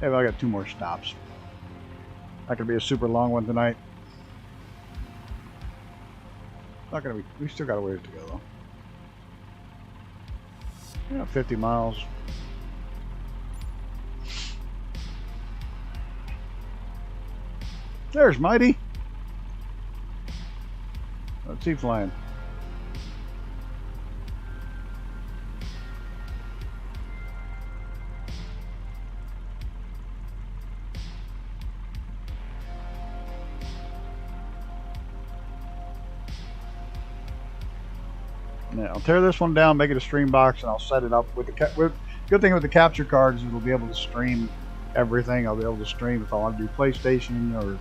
[SPEAKER 3] Hey, well, I got 2 more stops. Not gonna be a super long one tonight. Not gonna be. We still got a ways to go though. Yeah, 50 miles. There's Mighty. Let's see flying. Yeah, I'll tear this one down, make it a stream box, and I'll set it up with the good thing with the capture cards is we'll be able to stream everything. I'll be able to stream if I want to do PlayStation or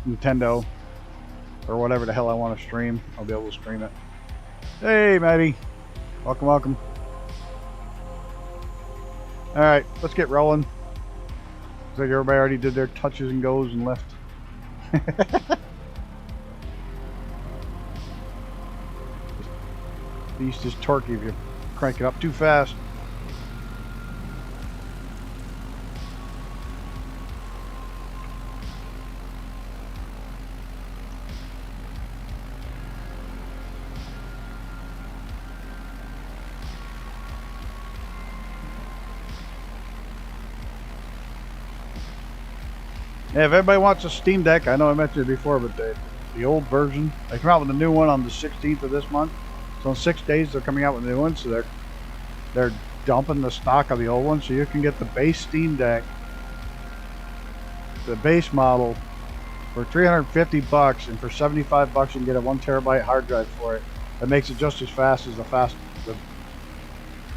[SPEAKER 3] Nintendo or whatever the hell I want to stream. I'll be able to stream it. Hey, Maddie. Welcome, welcome. Alright, let's get rolling. Looks like everybody already did their touches and goes and left. Beast is torquey if you crank it up too fast. Yeah, if everybody wants a Steam Deck, I know I mentioned it before, but the old version, they come out with a new one on the 16th of this month. So in 6 days they're coming out with a new one, so they're dumping the stock of the old one, so you can get the base Steam Deck, the base model, for $350, and for $75 you can get a 1 terabyte hard drive for it. That makes it just as fast as the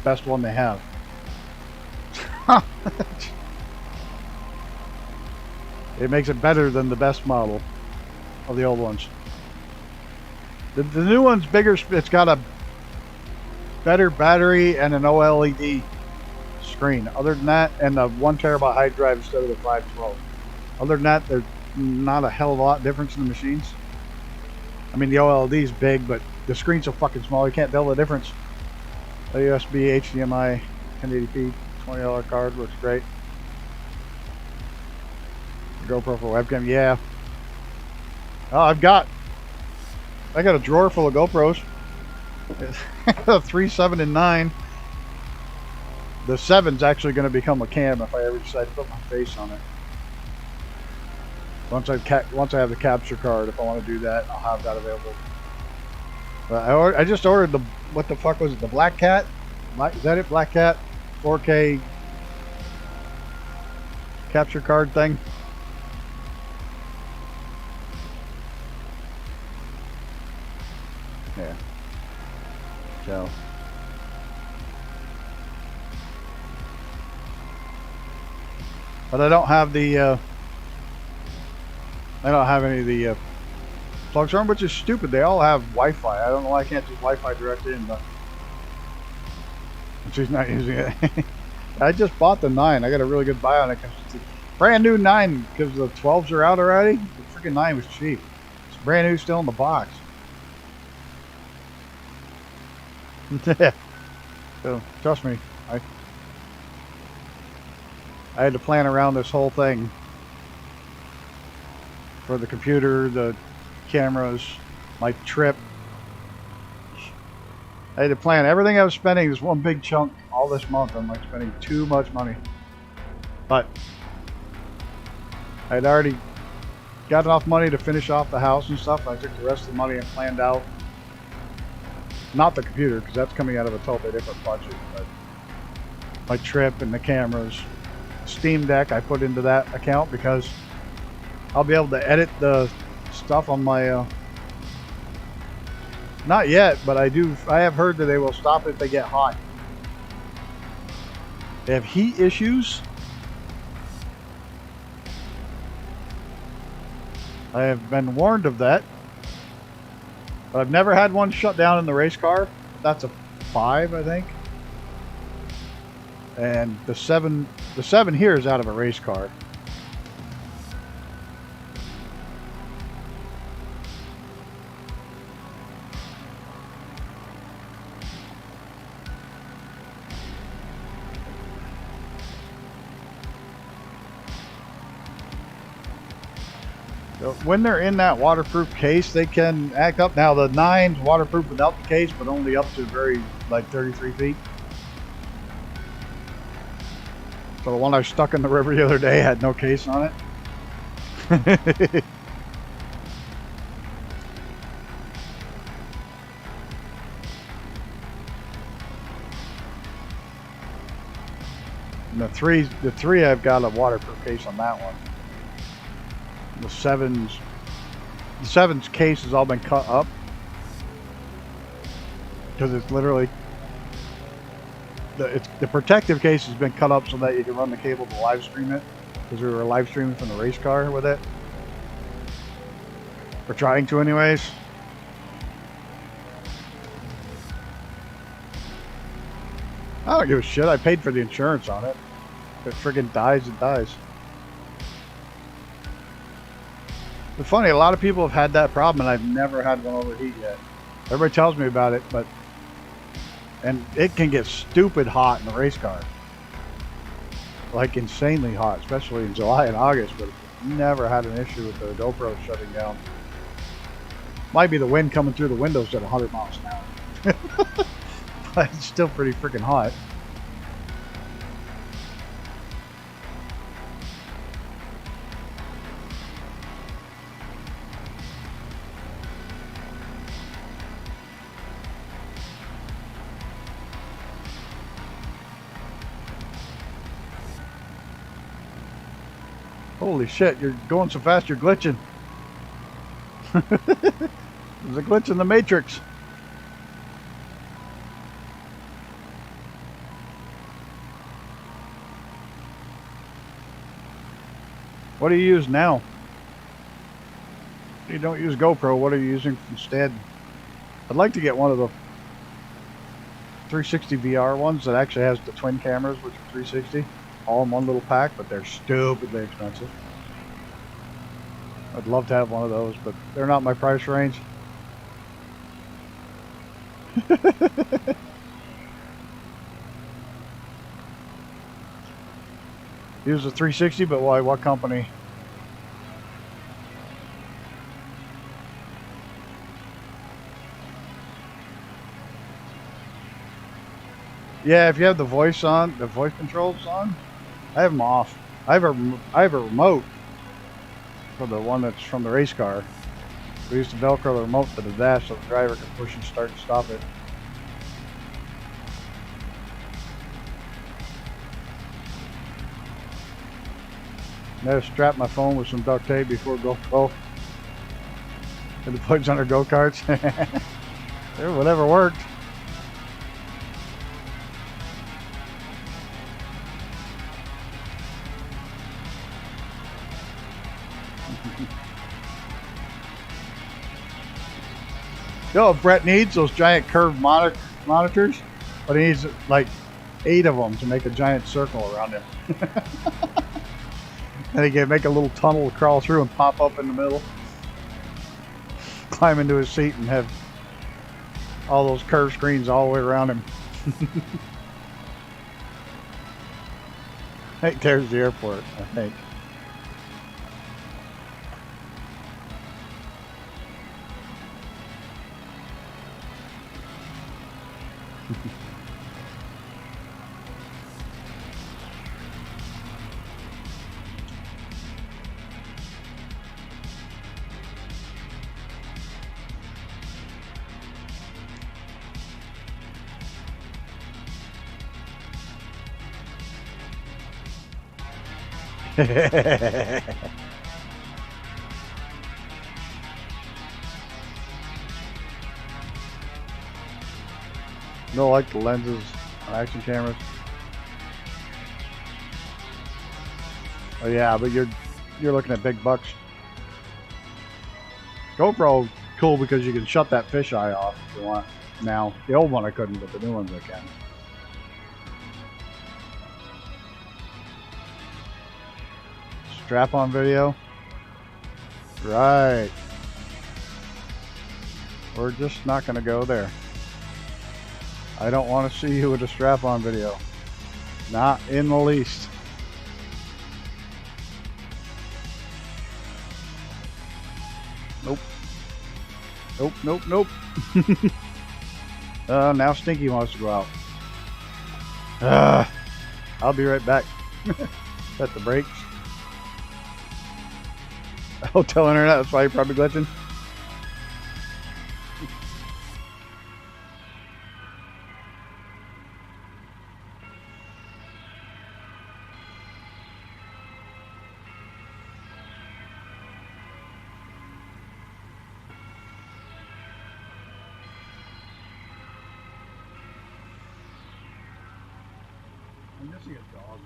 [SPEAKER 3] best one they have. It makes it better than the best model of the old ones. The new one's bigger. It's got a better battery and an OLED screen. Other than that, and the 1 terabyte hard drive instead of the 512. Other than that, there's not a hell of a lot difference in the machines. I mean, the OLED is big, but the screen's so fucking small you can't tell the difference. A USB, HDMI, 1080p, $20 card looks great. GoPro for webcam, yeah. Oh, I got a drawer full of GoPros. 3, 7, and 9. The 7's actually going to become a cam if I ever decide to put my face on it. Once I have the capture card, if I want to do that, I'll have that available. But I just ordered the, what the fuck was it? The Black Cat? Is that it? Black Cat 4K capture card thing. Yeah. So. But I don't have the I don't have any of the plugs on, which is stupid. They all have Wi-Fi. I don't know why I can't just Wi-Fi direct in, but she's not using it. I just bought the 9. I got a really good buy on it. It's a brand new 9 because the 12s are out already. The freaking 9 was cheap. It's brand new, still in the box. So trust me, I had to plan around this whole thing for the computer, the cameras, my trip. I had to plan everything I was spending. This one big chunk all this month. I'm like spending too much money. But I'd already got enough money to finish off the house and stuff. I took the rest of the money and planned out, not the computer, because that's coming out of a totally different budget, but my trip and the cameras. Steam Deck I put into that account because I'll be able to edit the stuff on my not yet, but I have heard that they will stop if they get hot. They have heat issues. I have been warned of that, but I've never had one shut down in the race car. That's a 5, I think. And the 7 here is out of a race car. So when they're in that waterproof case, they can act up. Now the 9's waterproof without the case, but only up to very like 33 feet. So the one I stuck in the river the other day had no case on it. And the three I've got a waterproof case on that one. The 7's case has all been cut up because it's literally the protective case has been cut up so that you can run the cable to live stream it, because we were live streaming from the race car with it. We're trying to anyways. I don't give a shit. I paid for the insurance on it. If it friggin' dies, it dies. It's funny, a lot of people have had that problem and I've never had one overheat yet. Everybody tells me about it, and it can get stupid hot in the race car. Like insanely hot, especially in July and August, but never had an issue with the GoPro shutting down. Might be the wind coming through the windows at 100 miles an hour. But it's still pretty freaking hot. Holy shit, you're going so fast you're glitching. There's a glitch in the Matrix. What do you use now? You don't use GoPro, what are you using instead? I'd like to get one of the 360 VR ones that actually has the twin cameras, which are 360. All in one little pack, but they're stupidly expensive. I'd love to have one of those, but they're not my price range. Use a 360, but why? What company? Yeah, if you have the voice on, the voice controls on, I have them off. I have a remote for the one that's from the race car. We used to Velcro the remote to the dash so the driver can push and start and stop it. I had to strap my phone with some duct tape before GoPro. And the plugs under go-karts. Whatever worked. You know what Brett needs? Those giant curved monitors, but he needs like 8 of them to make a giant circle around him. And he can make a little tunnel to crawl through and pop up in the middle. Climb into his seat and have all those curved screens all the way around him. I think there's the airport, I think. Don't like the lenses on action cameras. Oh yeah, but you're looking at big bucks. GoPro cool because you can shut that fisheye off if you want. Now the old one I couldn't, but the new ones I can. Strap-on video. Right. We're just not going to go there. I don't want to see you with a strap-on video. Not in the least. Nope. Nope, nope, nope. Now Stinky wants to go out. I'll be right back. Set the brakes. Hotel internet, that's why you're probably glitching. I'm missing a dog.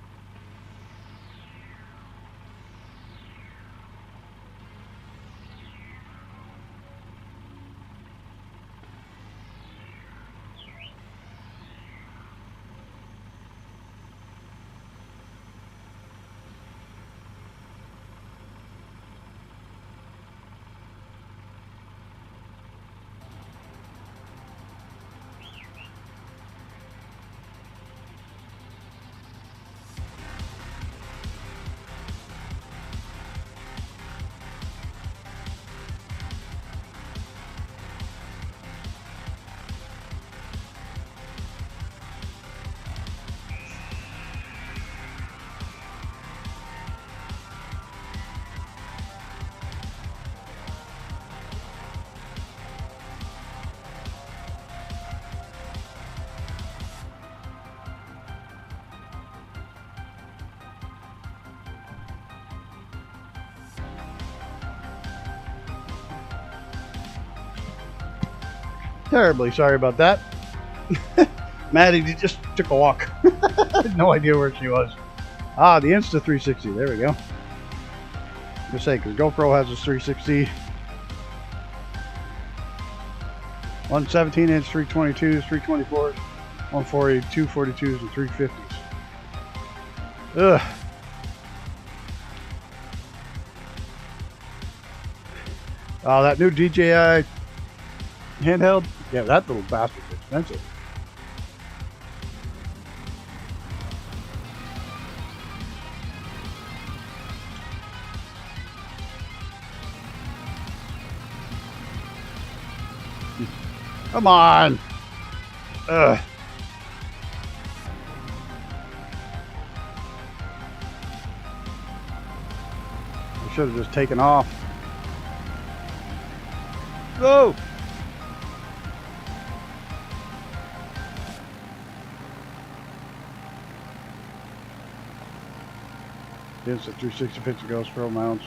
[SPEAKER 3] Terribly sorry about that. Maddie just took a walk. No idea where she was. Ah, the Insta 360. There we go. Just say, because GoPro has a 360. 117-inch 322s, 324s, 140, 242s, and 350s. Ugh. Oh, that new DJI handheld? Yeah, that little bastard's expensive. Come on! Ugh. I should have just taken off. Go! It's a 360 picture Ghost Pro mounts.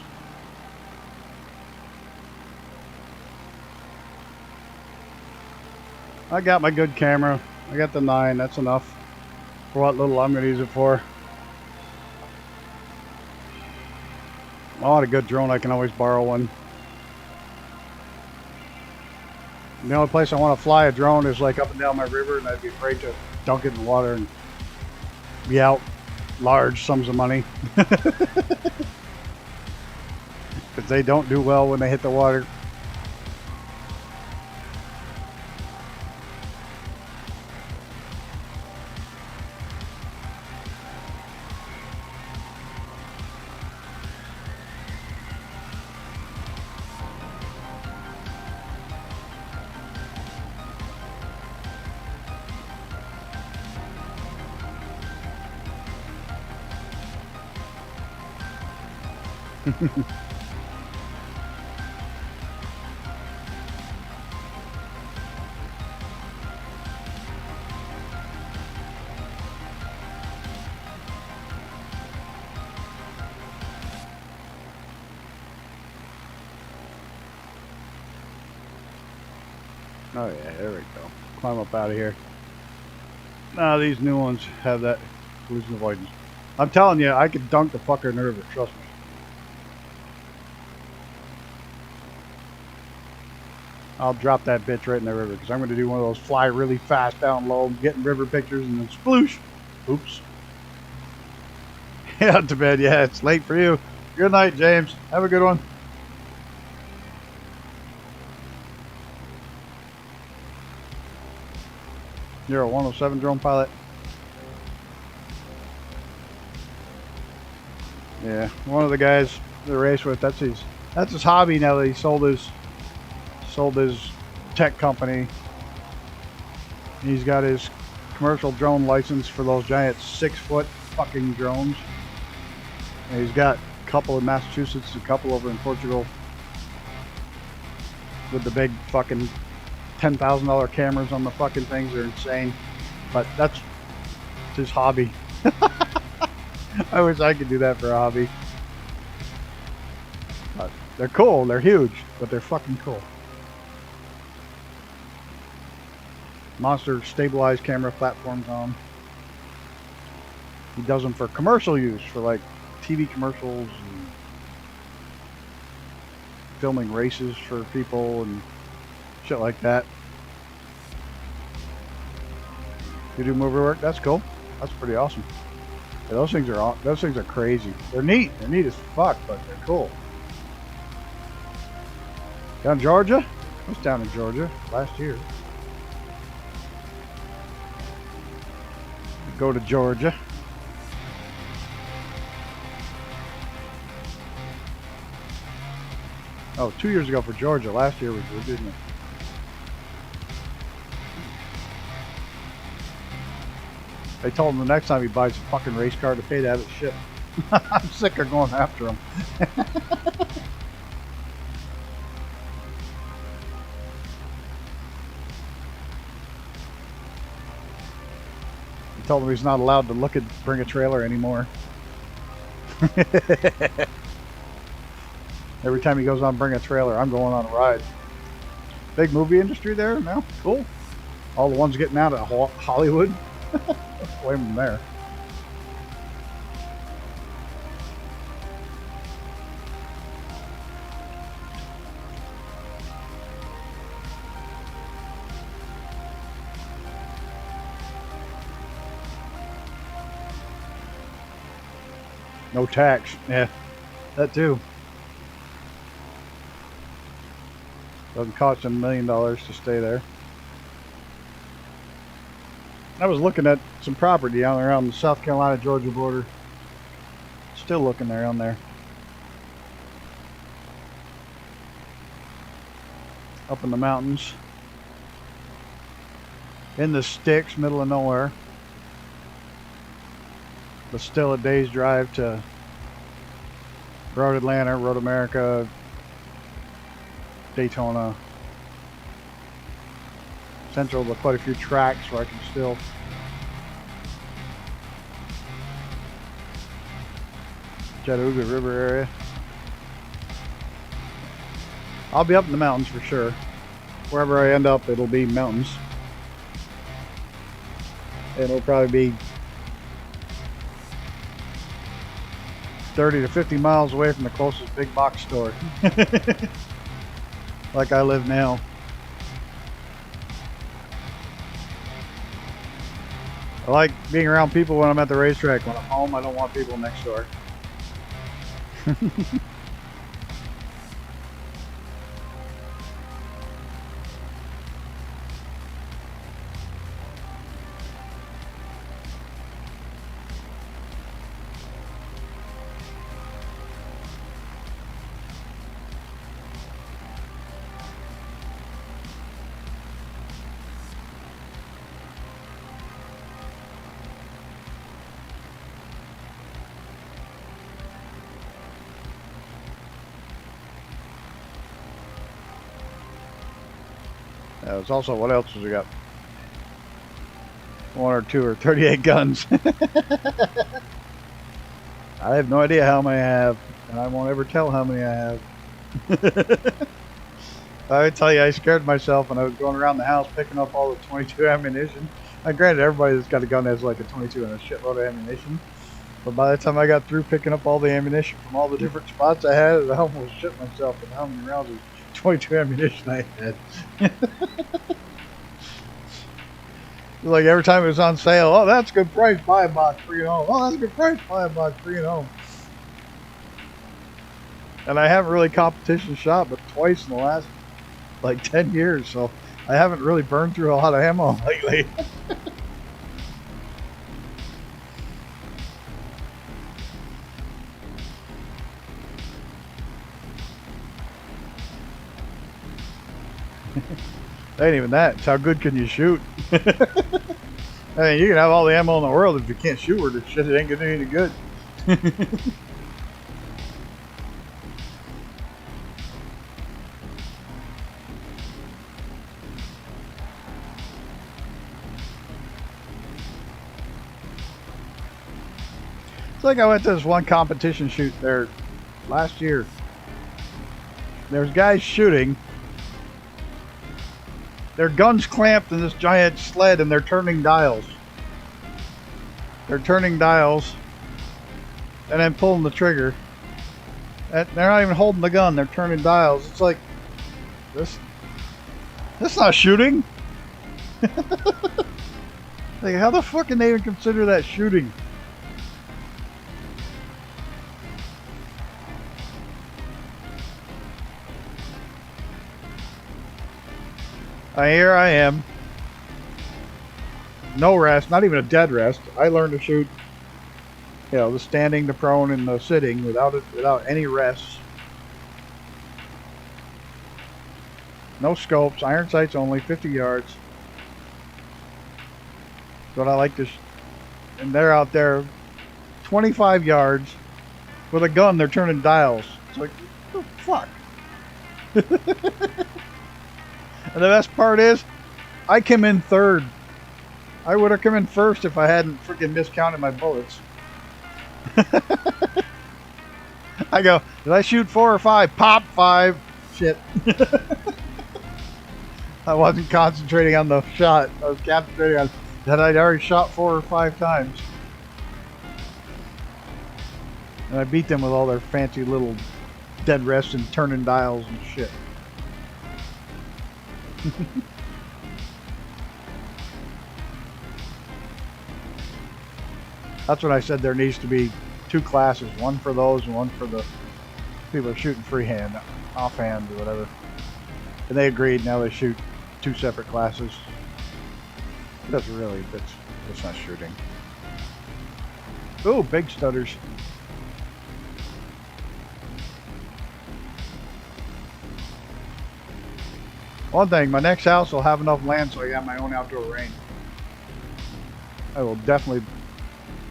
[SPEAKER 3] I got my good camera. I got the 9. That's enough for what little I'm going to use it for. I want a good drone. I can always borrow one. The only place I want to fly a drone is like up and down my river, and I'd be afraid to dunk it in the water and be out large sums of money. Because they don't do well when they hit the water. Oh yeah, there we go. Climb up out of here. Nah, these new ones have that collision avoidance. I'm telling you, I could dunk the fucker in the river, trust me. I'll drop that bitch right in the river because I'm going to do one of those fly really fast down low, getting river pictures, and then sploosh. Oops. Yeah, to bed. Yeah, it's late for you. Good night, James. Have a good one. You're a 107 drone pilot? Yeah, one of the guys I race with, that's his hobby now that he sold his tech company. He's got his commercial drone license for those giant 6-foot fucking drones. And he's got a couple in Massachusetts, a couple over in Portugal with the big fucking $10,000 cameras on the fucking things. They're insane, but that's his hobby. I wish I could do that for a hobby. But they're cool, they're huge, but they're fucking cool. Monster stabilized camera platforms on. He does them for commercial use, for like TV commercials and filming races for people and shit like that. You do movie work? That's cool. That's pretty awesome. Yeah, those things are crazy. They're neat. They're neat as fuck, but they're cool. Down in Georgia? I was down in Georgia last year. Go to Georgia. Oh, 2 years ago for Georgia. Last year was Virginia. They told him the next time he buys a fucking race car to pay to have it shipped. I'm sick of going after him. He told him he's not allowed to bring a trailer anymore. Every time he goes on bring a trailer, I'm going on a ride. Big movie industry there now. Cool. All the ones getting out of Hollywood. Blame them there. No tax. Yeah, that too. Doesn't cost them $1 million to stay there. I was looking at some property down around the South Carolina-Georgia border. Still looking around there. Up in the mountains. In the sticks, middle of nowhere. But still a day's drive to Road Atlanta, Road America, Daytona. Central with quite a few tracks where I can still Chattahoochee River area. I'll be up in the mountains for sure. Wherever I end up, it'll be mountains. It'll probably be 30 to 50 miles away from the closest big box store. Like I live now. I like being around people when I'm at the racetrack. When I'm home, I don't want people next door. There's also, what else has we got? 1 or 2 or 38 guns. I have no idea how many I have, and I won't ever tell how many I have. I tell you, I scared myself when I was going around the house picking up all the 22 ammunition. Granted, everybody that's got a gun has like a 22 and a shitload of ammunition. But by the time I got through picking up all the ammunition from all the different spots I had, I almost shit myself at how many rounds of 22 ammunition I had. Like every time it was on sale, oh, that's a good price, buy a box, bring it home. Oh, that's a good price, buy a box, bring it home. And I haven't really competition shot but twice in the last like 10 years, so I haven't really burned through a lot of ammo lately. Ain't even that. It's how good can you shoot? I mean, you can have all the ammo in the world if you can't shoot with it. Shit, it ain't gonna do any good. It's like I went to this one competition shoot there last year. There's guys shooting. Their guns clamped in this giant sled and they're turning dials. They're turning dials and then pulling the trigger. And they're not even holding the gun, they're turning dials. It's like, that's not shooting. Like, how the fuck can they even consider that shooting? Here I am. No rest, not even a dead rest. I learned to shoot, you know, the standing, the prone, and the sitting without any rests. No scopes, iron sights only, 50 yards. That's what I like to. And they're out there, 25 yards, with a gun. They're turning dials. It's like, what the fuck? And the best part is, I came in third. I would have come in first if I hadn't freaking miscounted my bullets. I go, did I shoot 4 or 5? Pop 5. Shit. I wasn't concentrating on the shot. I was concentrating on that I'd already shot 4 or 5 times. And I beat them with all their fancy little dead rests and turning dials and shit. That's what I said. There needs to be 2 classes, one for those and one for the people shooting freehand, offhand, or whatever. And they agreed. Now they shoot 2 separate classes. That's not shooting. Ooh, big stutters. One thing, my next house will have enough land so I got my own outdoor range. I will definitely,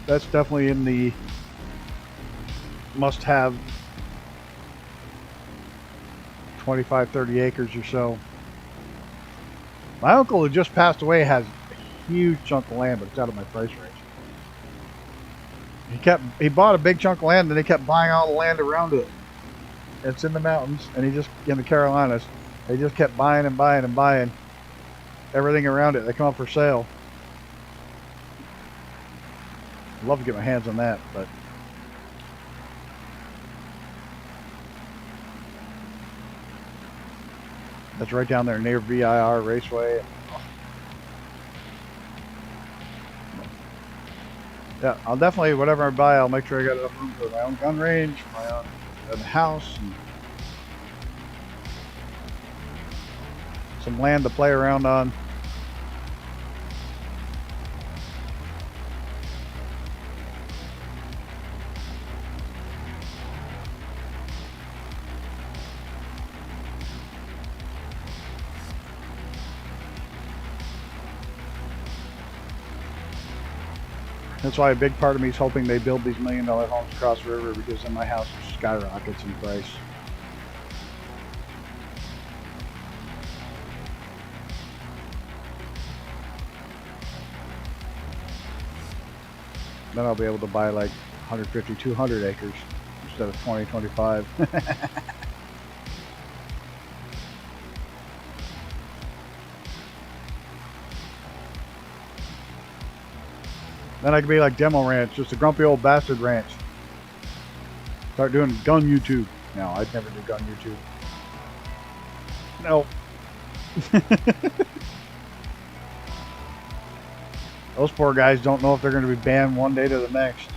[SPEAKER 3] that's definitely in the must have 25, 30 acres or so. My uncle who just passed away has a huge chunk of land, but it's out of my price range. He bought a big chunk of land and he kept buying all the land around it. It's in the mountains and he just, in the Carolinas. They just kept buying and buying and buying everything around it. They come up for sale. I'd love to get my hands on that, but that's right down there near VIR Raceway. Yeah, I'll definitely, whatever I buy, I'll make sure I got enough room for my own gun range, my own house, and some land to play around on. That's why a big part of me is hoping they build these $1 million homes across the river, because then my house skyrockets in price. Then I'll be able to buy like 150, 200 acres instead of 20, 25. Then I could be like Demo Ranch, just a grumpy old bastard ranch. Start doing gun YouTube. No, I'd never do gun YouTube. No. Those poor guys don't know if they're going to be banned one day to the next.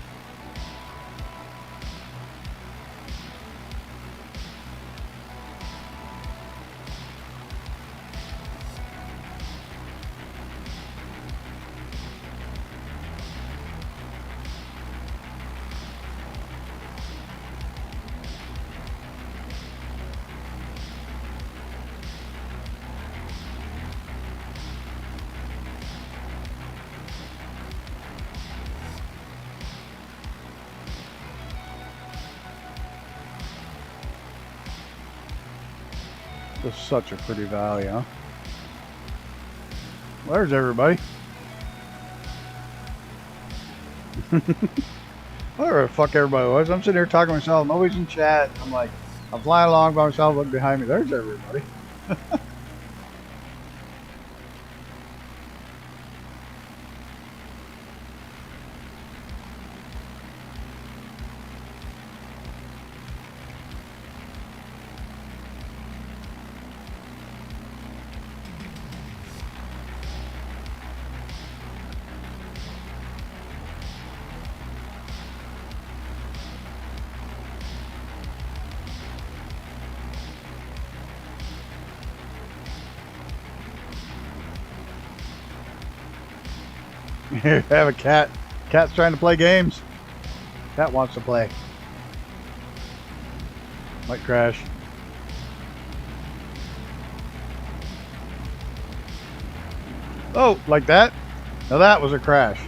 [SPEAKER 3] This is such a pretty valley, huh? Well, there's everybody. Whatever the fuck everybody was. I'm sitting here talking to myself. Nobody's in chat. I'm like, I'm flying along by myself, looking behind me. There's everybody. Here, have a cat. Cat's trying to play games. Cat wants to play. Might crash. Oh, like that? Now that was a crash.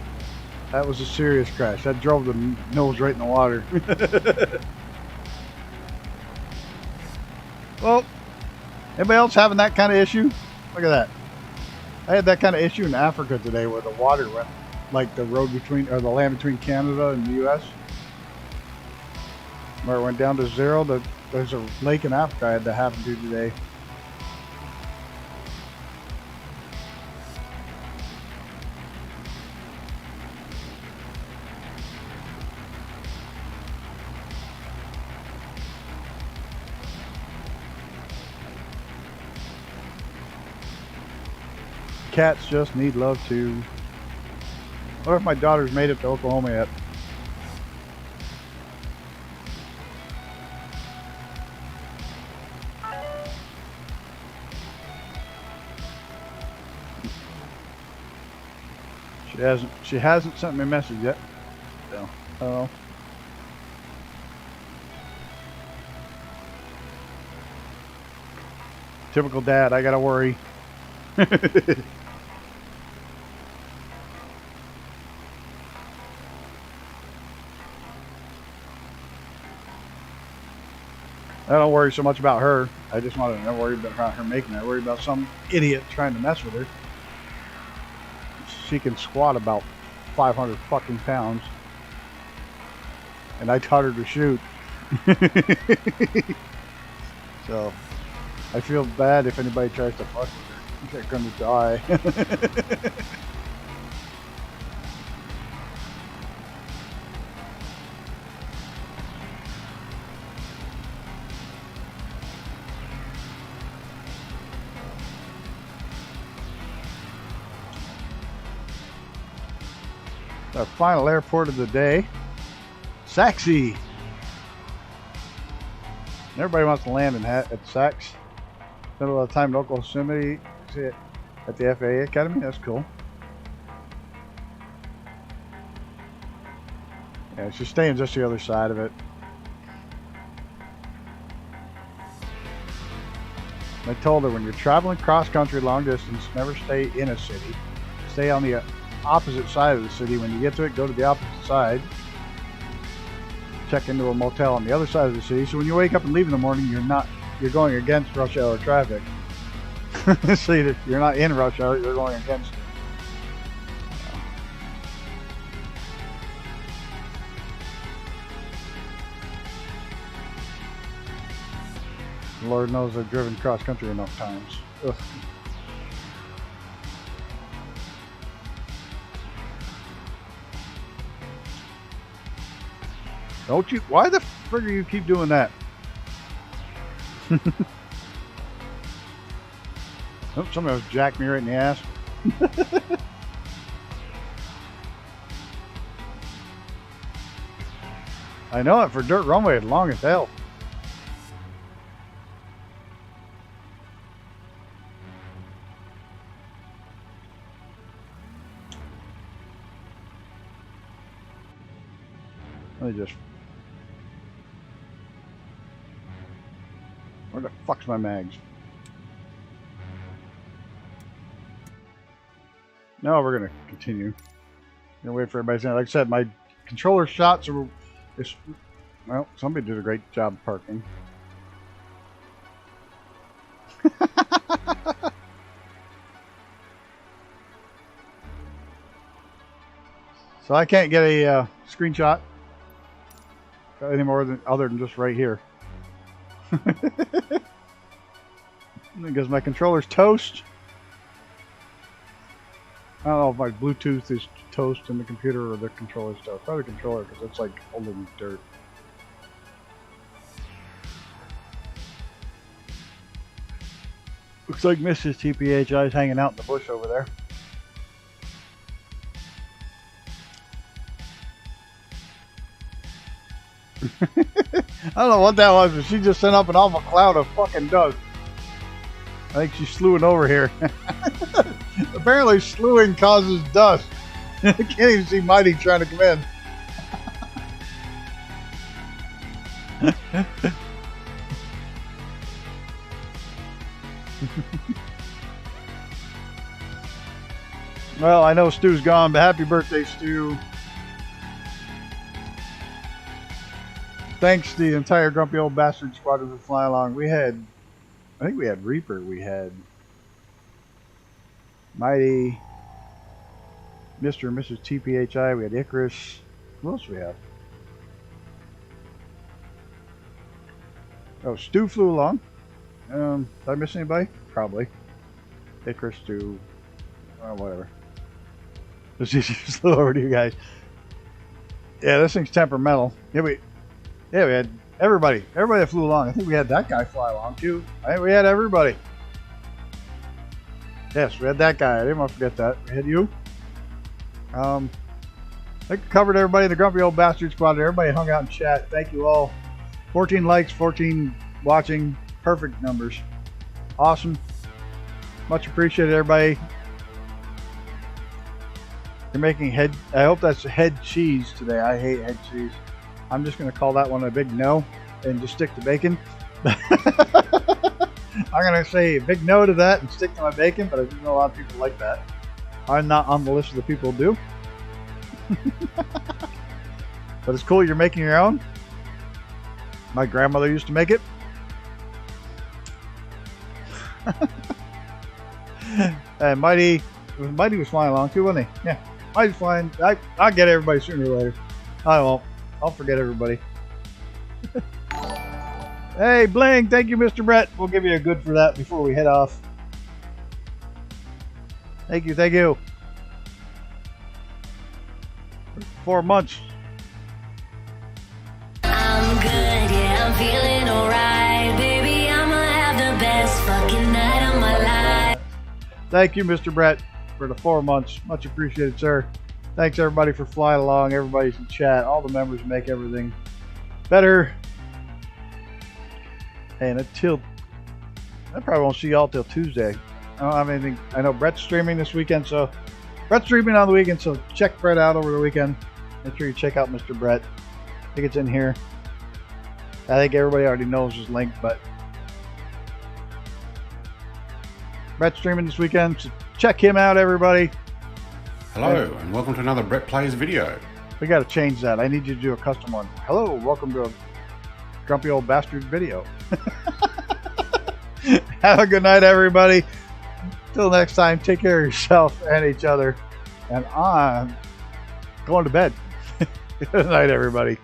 [SPEAKER 3] That was a serious crash. That drove the nose right in the water. Well, anybody else having that kind of issue? Look at that. I had that kind of issue in Africa today where the water went, like the road between, or the land between Canada and the U.S. Where it went down to zero. There's a lake in Africa I had to happen to today. Cats just need love too. What if my daughter's made it to Oklahoma yet? She hasn't sent me a message yet. So, I don't know. Typical dad, I gotta worry. I don't worry so much about her. I just want to not worry about her making it. I worry about some idiot trying to mess with her. She can squat about 500 fucking pounds. And I taught her to shoot. So, I feel bad if anybody tries to fuck with her. They're gonna die. Our final airport of the day, Saxe. Everybody wants to land at Saxe. Spent a lot of time in Oklahoma City at the FAA Academy. That's cool. Yeah, she's staying just the other side of it. I told her when you're traveling cross country long distance, never stay in a city. Stay on the opposite side of the city. When you get to it, go to the opposite side. Check into a motel on the other side of the city. So when you wake up and leave in the morning, you're going against rush hour traffic. So you're not in rush hour, you're going against it. Lord knows I've driven cross country enough times. Ugh. Don't you? Why the frig do you keep doing that? Oh, somebody was jacked me right in the ass. I know it for dirt runway. It's long as hell. Let me just... Where the fuck's my mags? No, we're gonna continue. Gonna wait for everybody to say. Like I said, my controller shots are... Well, somebody did a great job parking. So I can't get a screenshot anymore other than just right here. Because my controller's toast. I don't know if my Bluetooth is toast in the computer or the controller's toast. Probably the controller because it's like holding dirt. Looks like Mrs. TPHI is hanging out in the bush over there. I don't know what that was, but she just sent up an awful cloud of fucking dust. I think she's slewing over here. Apparently slewing causes dust. I can't even see Mighty trying to come in. Well, I know Stu's gone, but happy birthday, Stu. Thanks to the entire Grumpy Old Bastard squadron for flying along. We had, I think we had Reaper, we had Mighty, Mr. and Mrs. TPHI, we had Icarus. Who else do we have? Oh, Stu flew along. Did I miss anybody? Probably. Icarus, Stu, whatever. Let's just slow over to you guys. Yeah, this thing's temperamental. Yeah, we had everybody that flew along. I think we had that guy fly along too. I think we had everybody. Yes, we had that guy. I didn't want to forget that. We had you. I think we covered everybody in the Grumpy Old Bastard Squad. Everybody hung out in chat. Thank you all. 14 likes, 14 watching. Perfect numbers. Awesome. Much appreciated, everybody. You're making head... I hope that's head cheese today. I hate head cheese. I'm just going to call that one a big no and just stick to bacon. I'm going to say a big no to that and stick to my bacon, but I do know a lot of people like that. I'm not on the list of the people who do. But it's cool you're making your own. My grandmother used to make it. And Mighty was flying along too, wasn't he? Yeah, Mighty's flying. I'll get everybody sooner or later. I won't. I'll forget everybody. Hey, Bling, thank you, Mr. Brett. We'll give you a good for that before we head off. Thank you, thank you. 4 months.
[SPEAKER 5] I'm good, yeah, I'm feeling alright. Baby, I'ma have the best fucking night of my life.
[SPEAKER 3] Thank you, Mr. Brett, for the 4 months. Much appreciated, sir. Thanks, everybody, for flying along. Everybody's in chat. All the members make everything better. And until... I probably won't see y'all till Tuesday. I don't have anything. I know Brett's streaming this weekend, so... Brett's streaming on the weekend, so check Brett out over the weekend. Make sure you check out Mr. Brett. I think it's in here. I think everybody already knows his link, but... Brett's streaming this weekend, so check him out, everybody.
[SPEAKER 11] Hello, and welcome to another Brett Plays video.
[SPEAKER 3] We got to change that. I need you to do a custom one. Hello, welcome to a Grumpy Old Bastard video. Have a good night, everybody. Till next time, take care of yourself and each other. And I'm going to bed. Good night, everybody.